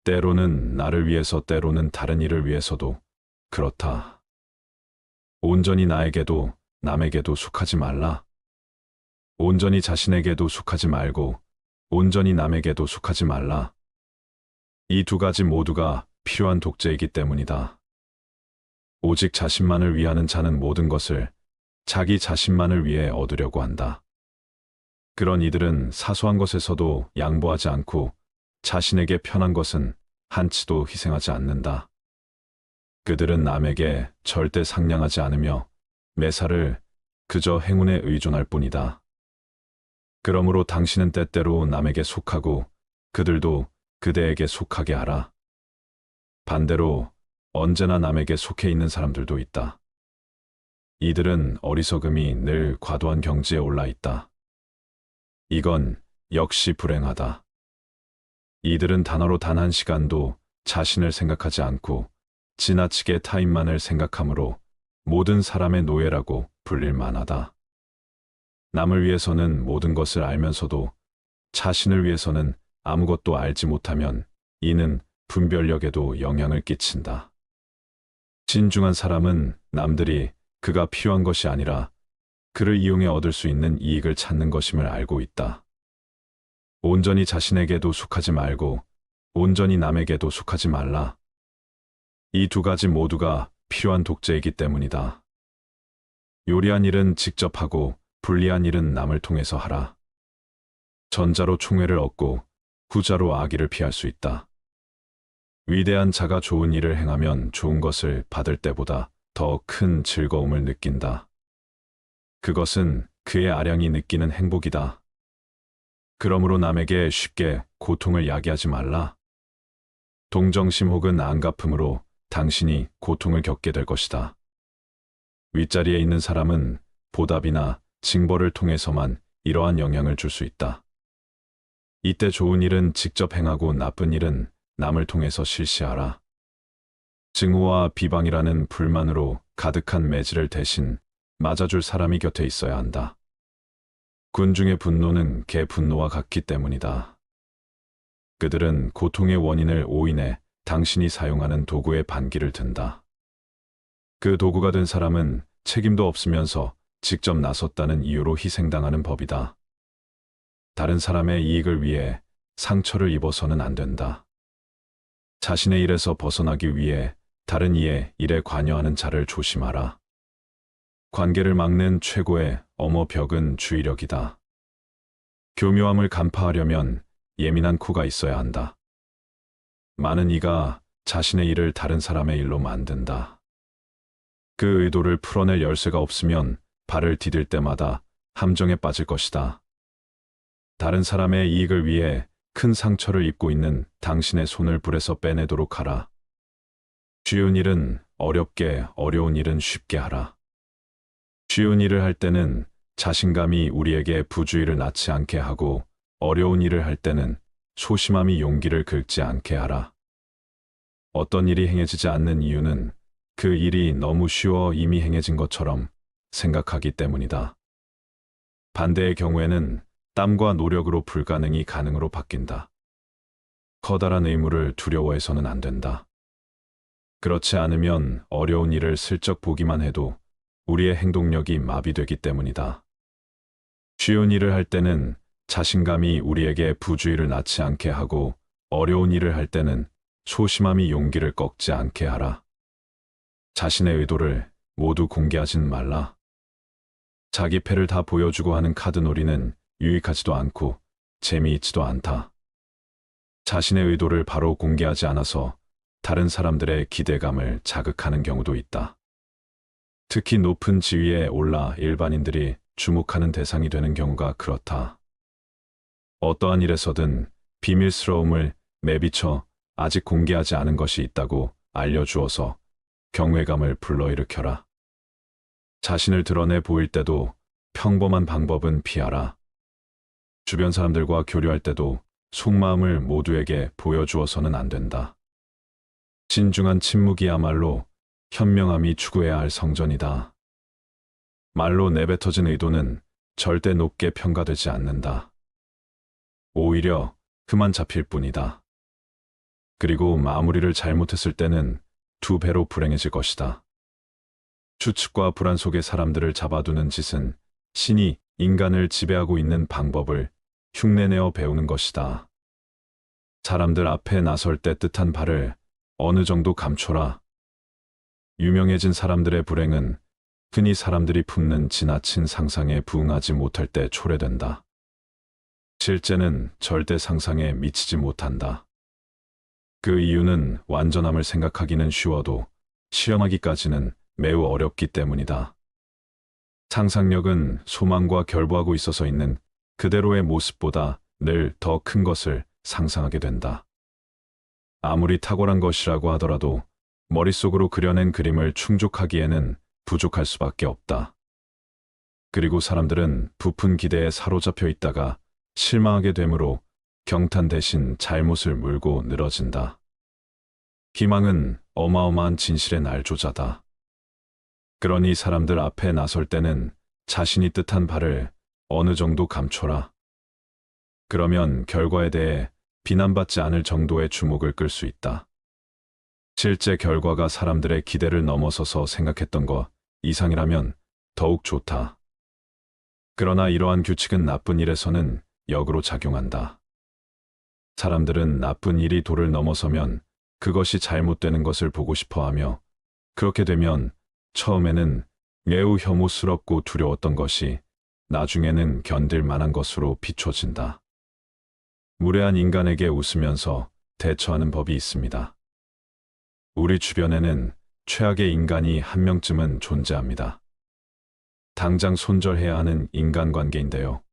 때로는 나를 위해서 때로는 다른 일을 위해서도 그렇다. 온전히 나에게도 남에게도 속하지 말라. 온전히 자신에게도 속하지 말고 온전히 남에게도 속하지 말라. 이 두 가지 모두가 필요한 독재이기 때문이다. 오직 자신만을 위하는 자는 모든 것을 자기 자신만을 위해 얻으려고 한다. 그런 이들은 사소한 것에서도 양보하지 않고 자신에게 편한 것은 한치도 희생하지 않는다. 그들은 남에게 절대 상냥하지 않으며 매사를 그저 행운에 의존할 뿐이다. 그러므로 당신은 때때로 남에게 속하고 그들도 그대에게 속하게 하라. 반대로 언제나 남에게 속해 있는 사람들도 있다. 이들은 어리석음이 늘 과도한 경지에 올라 있다. 이건 역시 불행하다. 이들은 단어로 단 한 시간도 자신을 생각하지 않고 지나치게 타인만을 생각하므로 모든 사람의 노예라고 불릴 만하다. 남을 위해서는 모든 것을 알면서도 자신을 위해서는 아무것도 알지 못하면 이는 분별력에도 영향을 끼친다. 진중한 사람은 남들이 그가 필요한 것이 아니라 그를 이용해 얻을 수 있는 이익을 찾는 것임을 알고 있다. 온전히 자신에게도 속하지 말고 온전히 남에게도 속하지 말라. 이 두 가지 모두가 필요한 독재이기 때문이다. 요리한 일은 직접 하고 불리한 일은 남을 통해서 하라. 전자로 총애를 얻고 후자로 악의를 피할 수 있다. 위대한 자가 좋은 일을 행하면 좋은 것을 받을 때보다 더 큰 즐거움을 느낀다. 그것은 그의 아량이 느끼는 행복이다. 그러므로 남에게 쉽게 고통을 야기하지 말라. 동정심 혹은 안갚음으로 당신이 고통을 겪게 될 것이다. 윗자리에 있는 사람은 보답이나 징벌을 통해서만 이러한 영향을 줄 수 있다. 이때 좋은 일은 직접 행하고 나쁜 일은 남을 통해서 실시하라. 증오와 비방이라는 불만으로 가득한 매질을 대신 맞아줄 사람이 곁에 있어야 한다. 군중의 분노는 개 분노와 같기 때문이다. 그들은 고통의 원인을 오인해 당신이 사용하는 도구에 반기를 든다. 그 도구가 된 사람은 책임도 없으면서 직접 나섰다는 이유로 희생당하는 법이다. 다른 사람의 이익을 위해 상처를 입어서는 안 된다. 자신의 일에서 벗어나기 위해 다른 이의 일에 관여하는 자를 조심하라. 관계를 막는 최고의 엄어벽은 주의력이다. 교묘함을 간파하려면 예민한 코가 있어야 한다. 많은 이가 자신의 일을 다른 사람의 일로 만든다. 그 의도를 풀어낼 열쇠가 없으면 발을 디딜 때마다 함정에 빠질 것이다. 다른 사람의 이익을 위해 큰 상처를 입고 있는 당신의 손을 불에서 빼내도록 하라. 쉬운 일은 어렵게, 어려운 일은 쉽게 하라. 쉬운 일을 할 때는 자신감이 우리에게 부주의를 낳지 않게 하고 어려운 일을 할 때는 소심함이 용기를 긁지 않게 하라. 어떤 일이 행해지지 않는 이유는 그 일이 너무 쉬워 이미 행해진 것처럼 생각하기 때문이다. 반대의 경우에는 땀과 노력으로 불가능이 가능으로 바뀐다. 커다란 의무를 두려워해서는 안 된다. 그렇지 않으면 어려운 일을 슬쩍 보기만 해도 우리의 행동력이 마비되기 때문이다. 쉬운 일을 할 때는 자신감이 우리에게 부주의를 낳지 않게 하고 어려운 일을 할 때는 소심함이 용기를 꺾지 않게 하라. 자신의 의도를 모두 공개하진 말라. 자기 패를 다 보여주고 하는 카드놀이는 유익하지도 않고 재미있지도 않다. 자신의 의도를 바로 공개하지 않아서 다른 사람들의 기대감을 자극하는 경우도 있다. 특히 높은 지위에 올라 일반인들이 주목하는 대상이 되는 경우가 그렇다. 어떠한 일에서든 비밀스러움을 내비쳐 아직 공개하지 않은 것이 있다고 알려주어서 경외감을 불러일으켜라. 자신을 드러내 보일 때도 평범한 방법은 피하라. 주변 사람들과 교류할 때도 속마음을 모두에게 보여주어서는 안 된다. 진중한 침묵이야말로 현명함이 추구해야 할 성전이다. 말로 내뱉어진 의도는 절대 높게 평가되지 않는다. 오히려 흠만 잡힐 뿐이다. 그리고 마무리를 잘못했을 때는 두 배로 불행해질 것이다. 추측과 불안 속에 사람들을 잡아두는 짓은 신이 인간을 지배하고 있는 방법을 흉내내어 배우는 것이다. 사람들 앞에 나설 때 뜻한 바를 어느 정도 감춰라. 유명해진 사람들의 불행은 흔히 사람들이 품는 지나친 상상에 부응하지 못할 때 초래된다. 실제는 절대 상상에 미치지 못한다. 그 이유는 완전함을 생각하기는 쉬워도 실현하기까지는 매우 어렵기 때문이다. 상상력은 소망과 결부하고 있어서 있는 그대로의 모습보다 늘 더 큰 것을 상상하게 된다. 아무리 탁월한 것이라고 하더라도 머릿속으로 그려낸 그림을 충족하기에는 부족할 수밖에 없다. 그리고 사람들은 부푼 기대에 사로잡혀 있다가 실망하게 되므로 경탄 대신 잘못을 물고 늘어진다. 희망은 어마어마한 진실의 날조자다. 그러니 사람들 앞에 나설 때는 자신이 뜻한 바를 어느 정도 감춰라. 그러면 결과에 대해 비난받지 않을 정도의 주목을 끌 수 있다. 실제 결과가 사람들의 기대를 넘어서서 생각했던 것 이상이라면 더욱 좋다. 그러나 이러한 규칙은 나쁜 일에서는 역으로 작용한다. 사람들은 나쁜 일이 도를 넘어서면 그것이 잘못되는 것을 보고 싶어 하며, 그렇게 되면 처음에는 매우 혐오스럽고 두려웠던 것이 나중에는 견딜 만한 것으로 비춰진다. 무례한 인간에게 웃으면서 대처하는 법이 있습니다. 우리 주변에는 최악의 인간이 한 명쯤은 존재합니다. 당장 손절해야 하는 인간관계인데요.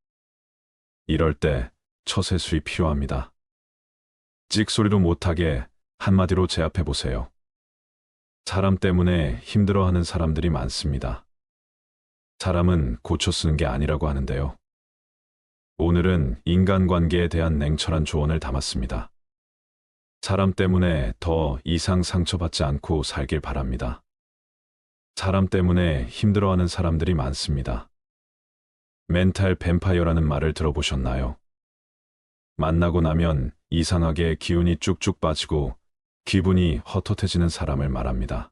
이럴 때 처세술이 필요합니다. 찍소리도 못하게 한마디로 제압해 보세요. 사람 때문에 힘들어하는 사람들이 많습니다. 사람은 고쳐 쓰는 게 아니라고 하는데요. 오늘은 인간관계에 대한 냉철한 조언을 담았습니다. 사람 때문에 더 이상 상처받지 않고 살길 바랍니다. 사람 때문에 힘들어하는 사람들이 많습니다. 멘탈 뱀파이어라는 말을 들어보셨나요? 만나고 나면 이상하게 기운이 쭉쭉 빠지고 기분이 헛헛해지는 사람을 말합니다.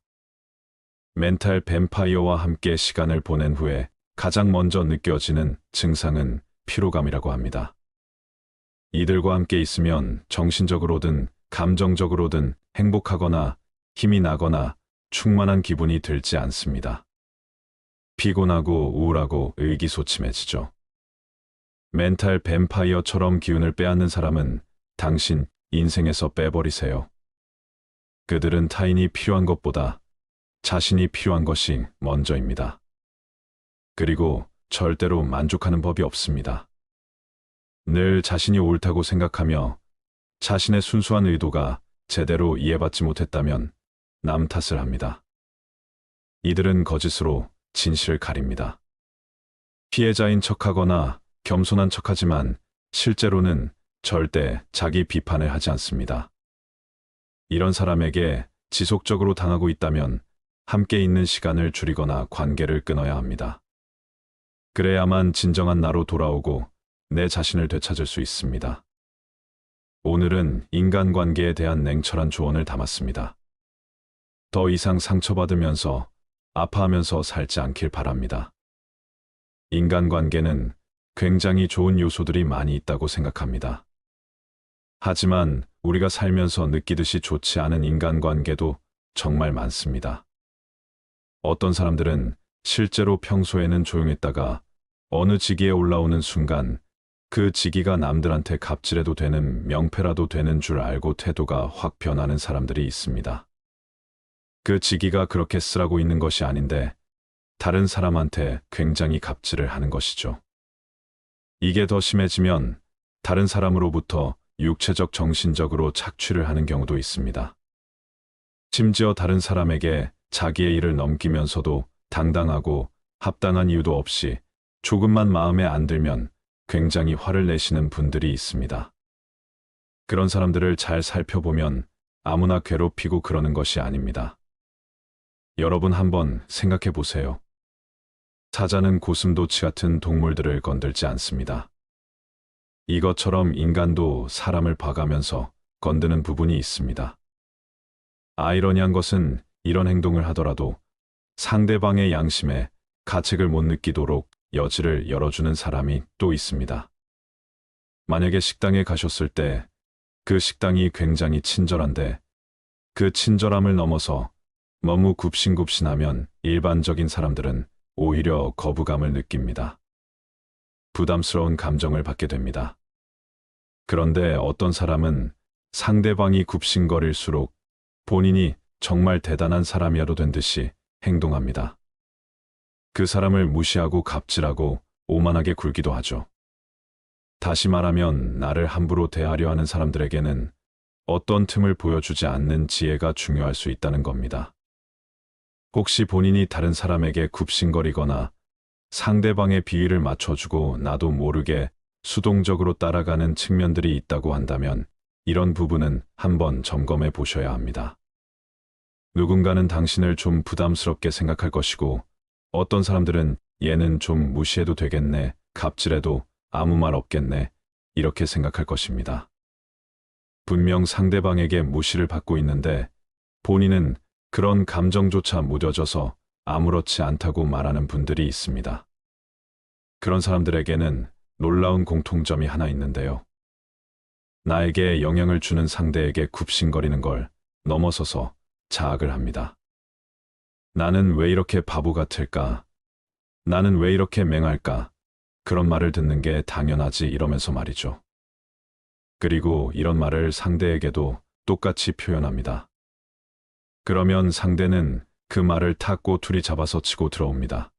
멘탈 뱀파이어와 함께 시간을 보낸 후에 가장 먼저 느껴지는 증상은 피로감이라고 합니다. 이들과 함께 있으면 정신적으로든 감정적으로든 행복하거나 힘이 나거나 충만한 기분이 들지 않습니다. 피곤하고 우울하고 의기소침해지죠. 멘탈 뱀파이어처럼 기운을 빼앗는 사람은 당신 인생에서 빼버리세요. 그들은 타인이 필요한 것보다 자신이 필요한 것이 먼저입니다. 그리고 절대로 만족하는 법이 없습니다. 늘 자신이 옳다고 생각하며 자신의 순수한 의도가 제대로 이해받지 못했다면 남 탓을 합니다. 이들은 거짓으로 진실을 가립니다. 피해자인 척하거나 겸손한 척하지만 실제로는 절대 자기 비판을 하지 않습니다. 이런 사람에게 지속적으로 당하고 있다면 함께 있는 시간을 줄이거나 관계를 끊어야 합니다. 그래야만 진정한 나로 돌아오고 내 자신을 되찾을 수 있습니다. 오늘은 인간관계에 대한 냉철한 조언을 담았습니다. 더 이상 상처받으면서 아파하면서 살지 않길 바랍니다. 인간관계는 굉장히 좋은 요소들이 많이 있다고 생각합니다. 하지만 우리가 살면서 느끼듯이 좋지 않은 인간관계도 정말 많습니다. 어떤 사람들은 실제로 평소에는 조용했다가 어느 직위에 올라오는 순간 그 직위가 남들한테 갑질해도 되는 명패라도 되는 줄 알고 태도가 확 변하는 사람들이 있습니다. 그 직위가 그렇게 쓰라고 있는 것이 아닌데 다른 사람한테 굉장히 갑질을 하는 것이죠. 이게 더 심해지면 다른 사람으로부터 육체적 정신적으로 착취를 하는 경우도 있습니다. 심지어 다른 사람에게 자기의 일을 넘기면서도 당당하고 합당한 이유도 없이 조금만 마음에 안 들면 굉장히 화를 내시는 분들이 있습니다. 그런 사람들을 잘 살펴보면 아무나 괴롭히고 그러는 것이 아닙니다. 여러분 한번 생각해 보세요. 사자는 고슴도치 같은 동물들을 건들지 않습니다. 이것처럼 인간도 사람을 봐가면서 건드는 부분이 있습니다. 아이러니한 것은 이런 행동을 하더라도 상대방의 양심에 가책을 못 느끼도록 여지를 열어주는 사람이 또 있습니다. 만약에 식당에 가셨을 때 그 식당이 굉장히 친절한데 그 친절함을 넘어서 너무 굽신굽신하면 일반적인 사람들은 오히려 거부감을 느낍니다. 부담스러운 감정을 받게 됩니다. 그런데 어떤 사람은 상대방이 굽신거릴수록 본인이 정말 대단한 사람이라도 된 듯이 행동합니다. 그 사람을 무시하고 갑질하고 오만하게 굴기도 하죠. 다시 말하면 나를 함부로 대하려 하는 사람들에게는 어떤 틈을 보여주지 않는 지혜가 중요할 수 있다는 겁니다. 혹시 본인이 다른 사람에게 굽신거리거나 상대방의 비위를 맞춰주고 나도 모르게 수동적으로 따라가는 측면들이 있다고 한다면 이런 부분은 한번 점검해 보셔야 합니다. 누군가는 당신을 좀 부담스럽게 생각할 것이고 어떤 사람들은 얘는 좀 무시해도 되겠네, 갑질해도 아무 말 없겠네, 이렇게 생각할 것입니다. 분명 상대방에게 무시를 받고 있는데 본인은 그런 감정조차 무뎌져서 아무렇지 않다고 말하는 분들이 있습니다. 그런 사람들에게는 놀라운 공통점이 하나 있는데요. 나에게 영향을 주는 상대에게 굽신거리는 걸 넘어서서 자학을 합니다. 나는 왜 이렇게 바보 같을까? 나는 왜 이렇게 맹할까? 그런 말을 듣는 게 당연하지 이러면서 말이죠. 그리고 이런 말을 상대에게도 똑같이 표현합니다. 그러면 상대는 그 말을 탁 꼬투리 잡아서 치고 들어옵니다.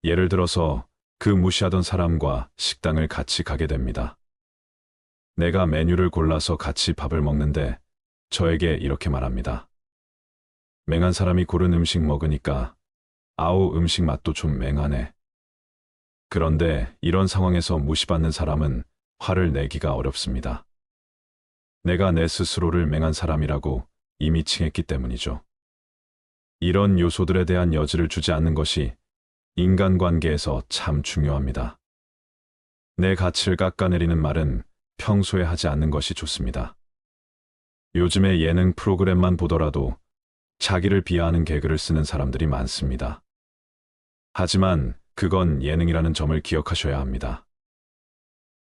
예를 들어서 그 무시하던 사람과 식당을 같이 가게 됩니다. 내가 메뉴를 골라서 같이 밥을 먹는데 저에게 이렇게 말합니다. 맹한 사람이 고른 음식 먹으니까 아우 음식 맛도 좀 맹하네. 그런데 이런 상황에서 무시받는 사람은 화를 내기가 어렵습니다. 내가 내 스스로를 맹한 사람이라고 이미 칭했기 때문이죠. 이런 요소들에 대한 여지를 주지 않는 것이 인간관계에서 참 중요합니다. 내 가치를 깎아내리는 말은 평소에 하지 않는 것이 좋습니다. 요즘의 예능 프로그램만 보더라도 자기를 비하하는 개그를 쓰는 사람들이 많습니다. 하지만 그건 예능이라는 점을 기억하셔야 합니다.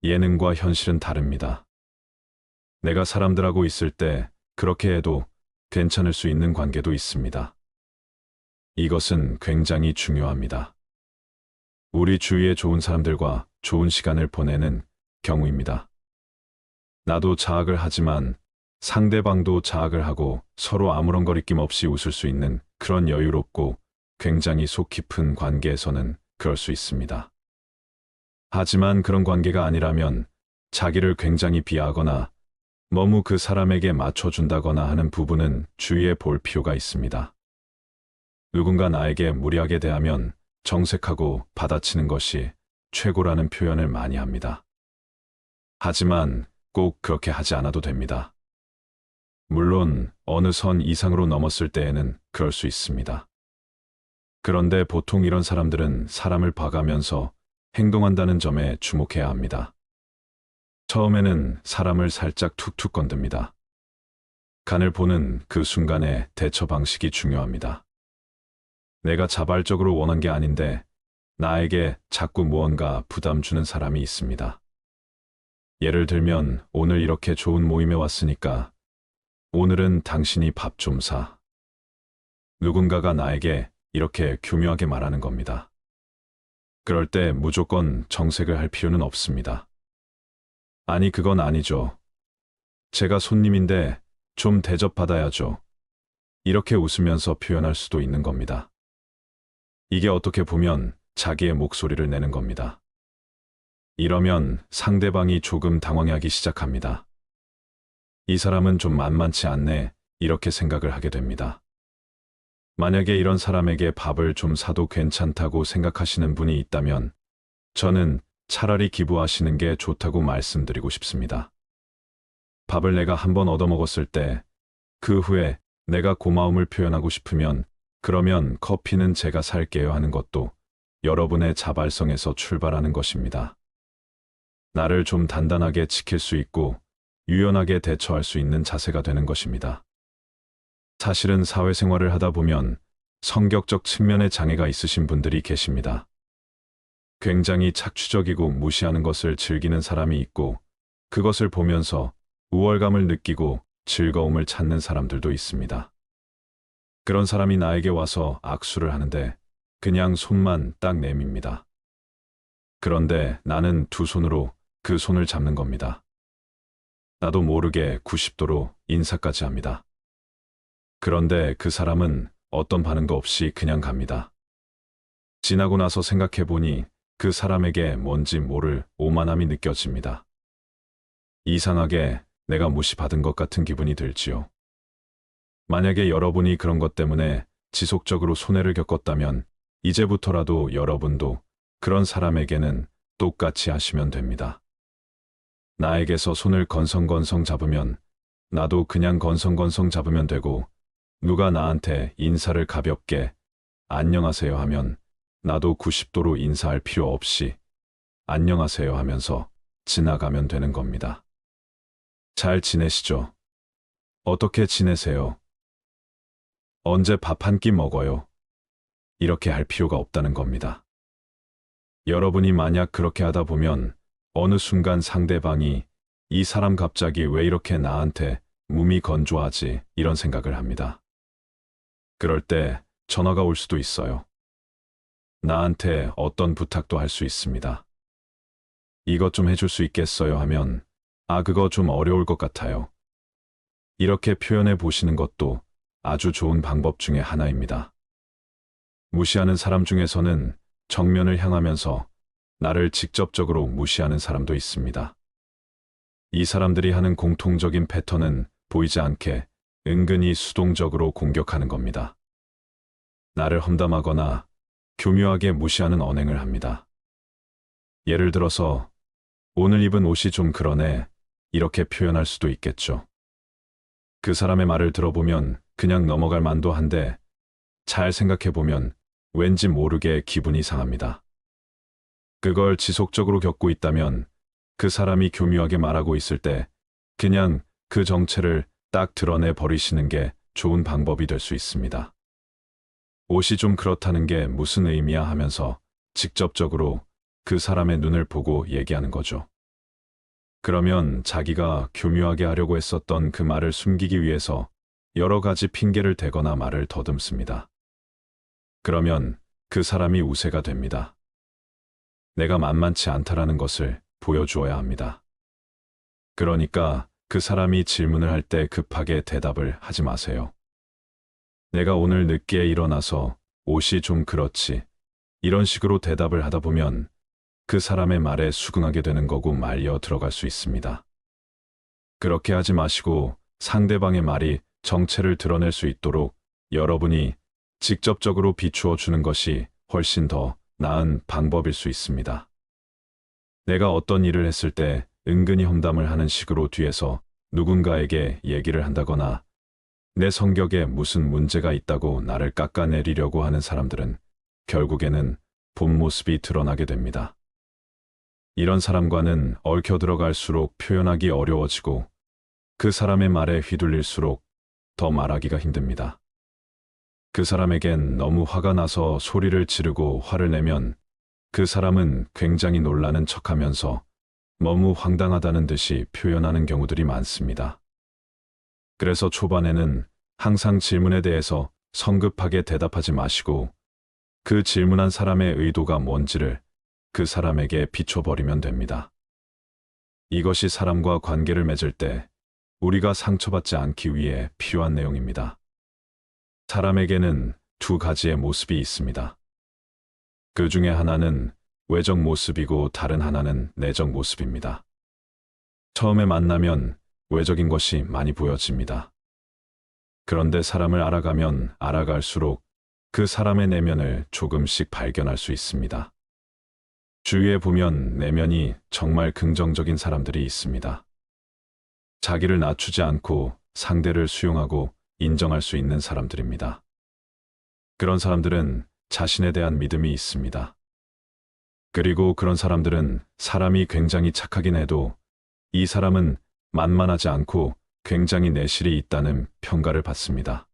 예능과 현실은 다릅니다. 내가 사람들하고 있을 때 그렇게 해도 괜찮을 수 있는 관계도 있습니다. 이것은 굉장히 중요합니다. 우리 주위에 좋은 사람들과 좋은 시간을 보내는 경우입니다. 나도 자학을 하지만 상대방도 자학을 하고 서로 아무런 거리낌 없이 웃을 수 있는 그런 여유롭고 굉장히 속 깊은 관계에서는 그럴 수 있습니다. 하지만 그런 관계가 아니라면 자기를 굉장히 비하하거나 너무 그 사람에게 맞춰준다거나 하는 부분은 주의해 볼 필요가 있습니다. 누군가 나에게 무리하게 대하면 정색하고 받아치는 것이 최고라는 표현을 많이 합니다. 하지만 꼭 그렇게 하지 않아도 됩니다. 물론 어느 선 이상으로 넘었을 때에는 그럴 수 있습니다. 그런데 보통 이런 사람들은 사람을 봐가면서 행동한다는 점에 주목해야 합니다. 처음에는 사람을 살짝 툭툭 건듭니다. 간을 보는 그 순간의 대처 방식이 중요합니다. 내가 자발적으로 원한 게 아닌데 나에게 자꾸 무언가 부담 주는 사람이 있습니다. 예를 들면 오늘 이렇게 좋은 모임에 왔으니까 오늘은 당신이 밥 좀 사. 누군가가 나에게 이렇게 교묘하게 말하는 겁니다. 그럴 때 무조건 정색을 할 필요는 없습니다. 아니 그건 아니죠. 제가 손님인데 좀 대접받아야죠. 이렇게 웃으면서 표현할 수도 있는 겁니다. 이게 어떻게 보면 자기의 목소리를 내는 겁니다. 이러면 상대방이 조금 당황하기 시작합니다. 이 사람은 좀 만만치 않네, 이렇게 생각을 하게 됩니다. 만약에 이런 사람에게 밥을 좀 사도 괜찮다고 생각하시는 분이 있다면 저는 차라리 기부하시는 게 좋다고 말씀드리고 싶습니다. 밥을 내가 한번 얻어먹었을 때 그 후에 내가 고마움을 표현하고 싶으면 그러면 커피는 제가 살게요 하는 것도 여러분의 자발성에서 출발하는 것입니다. 나를 좀 단단하게 지킬 수 있고 유연하게 대처할 수 있는 자세가 되는 것입니다. 사실은 사회생활을 하다 보면 성격적 측면에 장애가 있으신 분들이 계십니다. 굉장히 착취적이고 무시하는 것을 즐기는 사람이 있고 그것을 보면서 우월감을 느끼고 즐거움을 찾는 사람들도 있습니다. 그런 사람이 나에게 와서 악수를 하는데 그냥 손만 딱 내밉니다. 그런데 나는 두 손으로 그 손을 잡는 겁니다. 나도 모르게 90도로 인사까지 합니다. 그런데 그 사람은 어떤 반응도 없이 그냥 갑니다. 지나고 나서 생각해 보니 그 사람에게 뭔지 모를 오만함이 느껴집니다. 이상하게 내가 무시받은 것 같은 기분이 들지요. 만약에 여러분이 그런 것 때문에 지속적으로 손해를 겪었다면 이제부터라도 여러분도 그런 사람에게는 똑같이 하시면 됩니다. 나에게서 손을 건성건성 잡으면 나도 그냥 건성건성 잡으면 되고, 누가 나한테 인사를 가볍게 안녕하세요 하면 나도 90도로 인사할 필요 없이 안녕하세요 하면서 지나가면 되는 겁니다. 잘 지내시죠? 어떻게 지내세요? 언제 밥 한 끼 먹어요? 이렇게 할 필요가 없다는 겁니다. 여러분이 만약 그렇게 하다 보면 어느 순간 상대방이 이 사람 갑자기 왜 이렇게 나한테 몸이 건조하지? 이런 생각을 합니다. 그럴 때 전화가 올 수도 있어요. 나한테 어떤 부탁도 할 수 있습니다. 이것 좀 해줄 수 있겠어요 하면 그거 좀 어려울 것 같아요. 이렇게 표현해 보시는 것도 아주 좋은 방법 중에 하나입니다. 무시하는 사람 중에서는 정면을 향하면서 나를 직접적으로 무시하는 사람도 있습니다. 이 사람들이 하는 공통적인 패턴은 보이지 않게 은근히 수동적으로 공격하는 겁니다. 나를 험담하거나 교묘하게 무시하는 언행을 합니다. 예를 들어서 오늘 입은 옷이 좀 그러네, 이렇게 표현할 수도 있겠죠. 그 사람의 말을 들어보면 그냥 넘어갈 만도 한데 잘 생각해보면 왠지 모르게 기분이 상합니다. 그걸 지속적으로 겪고 있다면 그 사람이 교묘하게 말하고 있을 때 그냥 그 정체를 딱 드러내 버리시는 게 좋은 방법이 될 수 있습니다. 옷이 좀 그렇다는 게 무슨 의미야 하면서 직접적으로 그 사람의 눈을 보고 얘기하는 거죠. 그러면 자기가 교묘하게 하려고 했었던 그 말을 숨기기 위해서 여러 가지 핑계를 대거나 말을 더듬습니다. 그러면 그 사람이 우세가 됩니다. 내가 만만치 않다라는 것을 보여주어야 합니다. 그러니까 그 사람이 질문을 할 때 급하게 대답을 하지 마세요. 내가 오늘 늦게 일어나서 옷이 좀 그렇지, 이런 식으로 대답을 하다 보면 그 사람의 말에 수긍하게 되는 거고 말려 들어갈 수 있습니다. 그렇게 하지 마시고 상대방의 말이 정체를 드러낼 수 있도록 여러분이 직접적으로 비추어 주는 것이 훨씬 더 나은 방법일 수 있습니다. 내가 어떤 일을 했을 때 은근히 험담을 하는 식으로 뒤에서 누군가에게 얘기를 한다거나 내 성격에 무슨 문제가 있다고 나를 깎아내리려고 하는 사람들은 결국에는 본 모습이 드러나게 됩니다. 이런 사람과는 얽혀 들어갈수록 표현하기 어려워지고 그 사람의 말에 휘둘릴수록 더 말하기가 힘듭니다. 그 사람에겐 너무 화가 나서 소리를 지르고 화를 내면 그 사람은 굉장히 놀라는 척하면서 너무 황당하다는 듯이 표현하는 경우들이 많습니다. 그래서 초반에는 항상 질문에 대해서 성급하게 대답하지 마시고 그 질문한 사람의 의도가 뭔지를 그 사람에게 비춰버리면 됩니다. 이것이 사람과 관계를 맺을 때 우리가 상처받지 않기 위해 필요한 내용입니다. 사람에게는 두 가지의 모습이 있습니다. 그 중에 하나는 외적 모습이고 다른 하나는 내적 모습입니다. 처음에 만나면 외적인 것이 많이 보여집니다. 그런데 사람을 알아가면 알아갈수록 그 사람의 내면을 조금씩 발견할 수 있습니다. 주위에 보면 내면이 정말 긍정적인 사람들이 있습니다. 자기를 낮추지 않고 상대를 수용하고 인정할 수 있는 사람들입니다. 그런 사람들은 자신에 대한 믿음이 있습니다. 그리고 그런 사람들은 사람이 굉장히 착하긴 해도 이 사람은 만만하지 않고 굉장히 내실이 있다는 평가를 받습니다.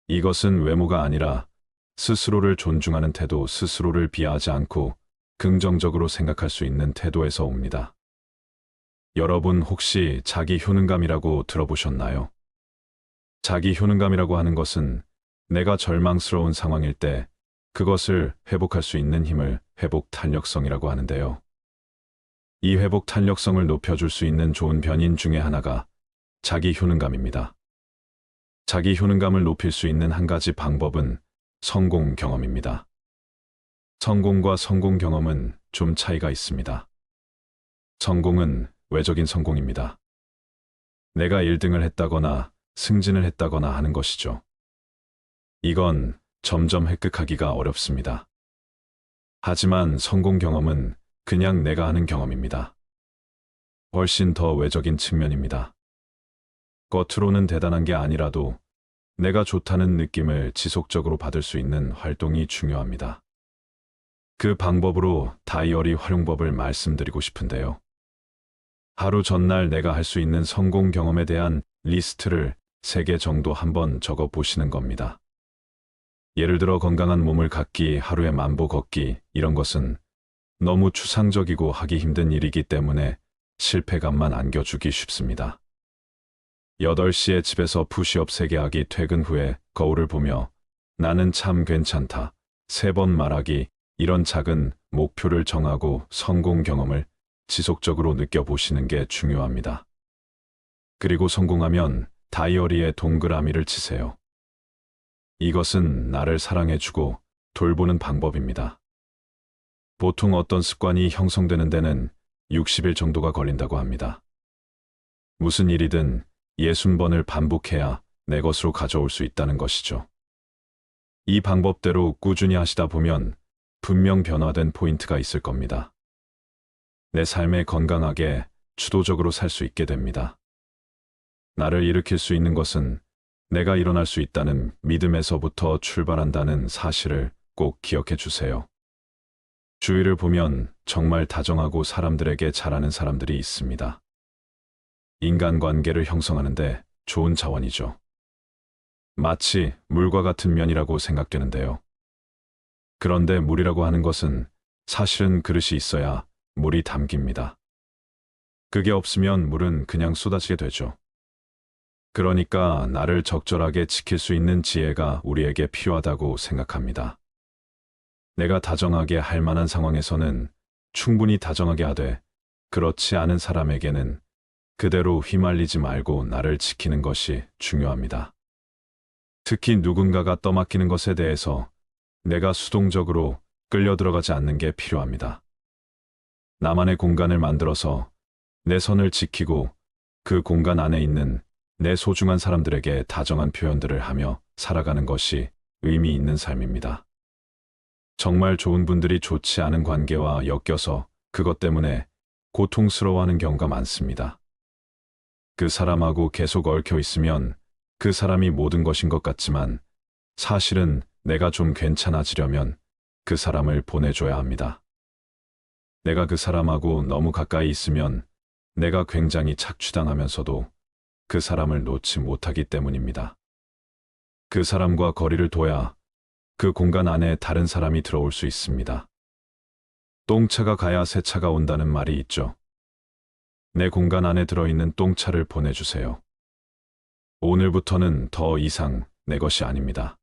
이것은 외모가 아니라 스스로를 존중하는 태도, 스스로를 비하하지 않고 긍정적으로 생각할 수 있는 태도에서 옵니다. 여러분 혹시 자기 효능감이라고 들어보셨나요? 자기 효능감이라고 하는 것은 내가 절망스러운 상황일 때 그것을 회복할 수 있는 힘을 회복 탄력성이라고 하는데요. 이 회복 탄력성을 높여줄 수 있는 좋은 변인 중에 하나가 자기 효능감입니다. 자기 효능감을 높일 수 있는 한 가지 방법은 성공 경험입니다. 성공과 성공 경험은 좀 차이가 있습니다. 성공은 외적인 성공입니다. 내가 1등을 했다거나 승진을 했다거나 하는 것이죠. 이건 점점 획득하기가 어렵습니다. 하지만 성공 경험은 그냥 내가 하는 경험입니다. 훨씬 더 외적인 측면입니다. 겉으로는 대단한 게 아니라도 내가 좋다는 느낌을 지속적으로 받을 수 있는 활동이 중요합니다. 그 방법으로 다이어리 활용법을 말씀드리고 싶은데요. 하루 전날 내가 할 수 있는 성공 경험에 대한 리스트를 3개 정도 한번 적어 보시는 겁니다. 예를 들어 건강한 몸을 갖기, 하루에 10,000보 걷기, 이런 것은 너무 추상적이고 하기 힘든 일이기 때문에 실패감만 안겨주기 쉽습니다. 8시에 집에서 푸시업 3개 하기, 퇴근 후에 거울을 보며 나는 참 괜찮다 3번 말하기, 이런 작은 목표를 정하고 성공 경험을 지속적으로 느껴보시는 게 중요합니다. 그리고 성공하면 다이어리에 동그라미를 치세요. 이것은 나를 사랑해주고 돌보는 방법입니다. 보통 어떤 습관이 형성되는 데는 60일 정도가 걸린다고 합니다. 무슨 일이든 60번을 반복해야 내 것으로 가져올 수 있다는 것이죠. 이 방법대로 꾸준히 하시다 보면 분명 변화된 포인트가 있을 겁니다. 내 삶에 건강하게 주도적으로 살 수 있게 됩니다. 나를 일으킬 수 있는 것은 내가 일어날 수 있다는 믿음에서부터 출발한다는 사실을 꼭 기억해 주세요. 주위를 보면 정말 다정하고 사람들에게 잘하는 사람들이 있습니다. 인간관계를 형성하는데 좋은 자원이죠. 마치 물과 같은 면이라고 생각되는데요. 그런데 물이라고 하는 것은 사실은 그릇이 있어야 물이 담깁니다. 그게 없으면 물은 그냥 쏟아지게 되죠. 그러니까 나를 적절하게 지킬 수 있는 지혜가 우리에게 필요하다고 생각합니다. 내가 다정하게 할 만한 상황에서는 충분히 다정하게 하되, 그렇지 않은 사람에게는 그대로 휘말리지 말고 나를 지키는 것이 중요합니다. 특히 누군가가 떠맡기는 것에 대해서 내가 수동적으로 끌려 들어가지 않는 게 필요합니다. 나만의 공간을 만들어서 내 선을 지키고 그 공간 안에 있는 내 소중한 사람들에게 다정한 표현들을 하며 살아가는 것이 의미 있는 삶입니다. 정말 좋은 분들이 좋지 않은 관계와 엮여서 그것 때문에 고통스러워하는 경우가 많습니다. 그 사람하고 계속 얽혀 있으면 그 사람이 모든 것인 것 같지만 사실은 내가 좀 괜찮아지려면 그 사람을 보내줘야 합니다. 내가 그 사람하고 너무 가까이 있으면 내가 굉장히 착취당하면서도 그 사람을 놓지 못하기 때문입니다. 그 사람과 거리를 둬야 그 공간 안에 다른 사람이 들어올 수 있습니다. 똥차가 가야 새차가 온다는 말이 있죠. 내 공간 안에 들어있는 똥차를 보내주세요. 오늘부터는 더 이상 내 것이 아닙니다.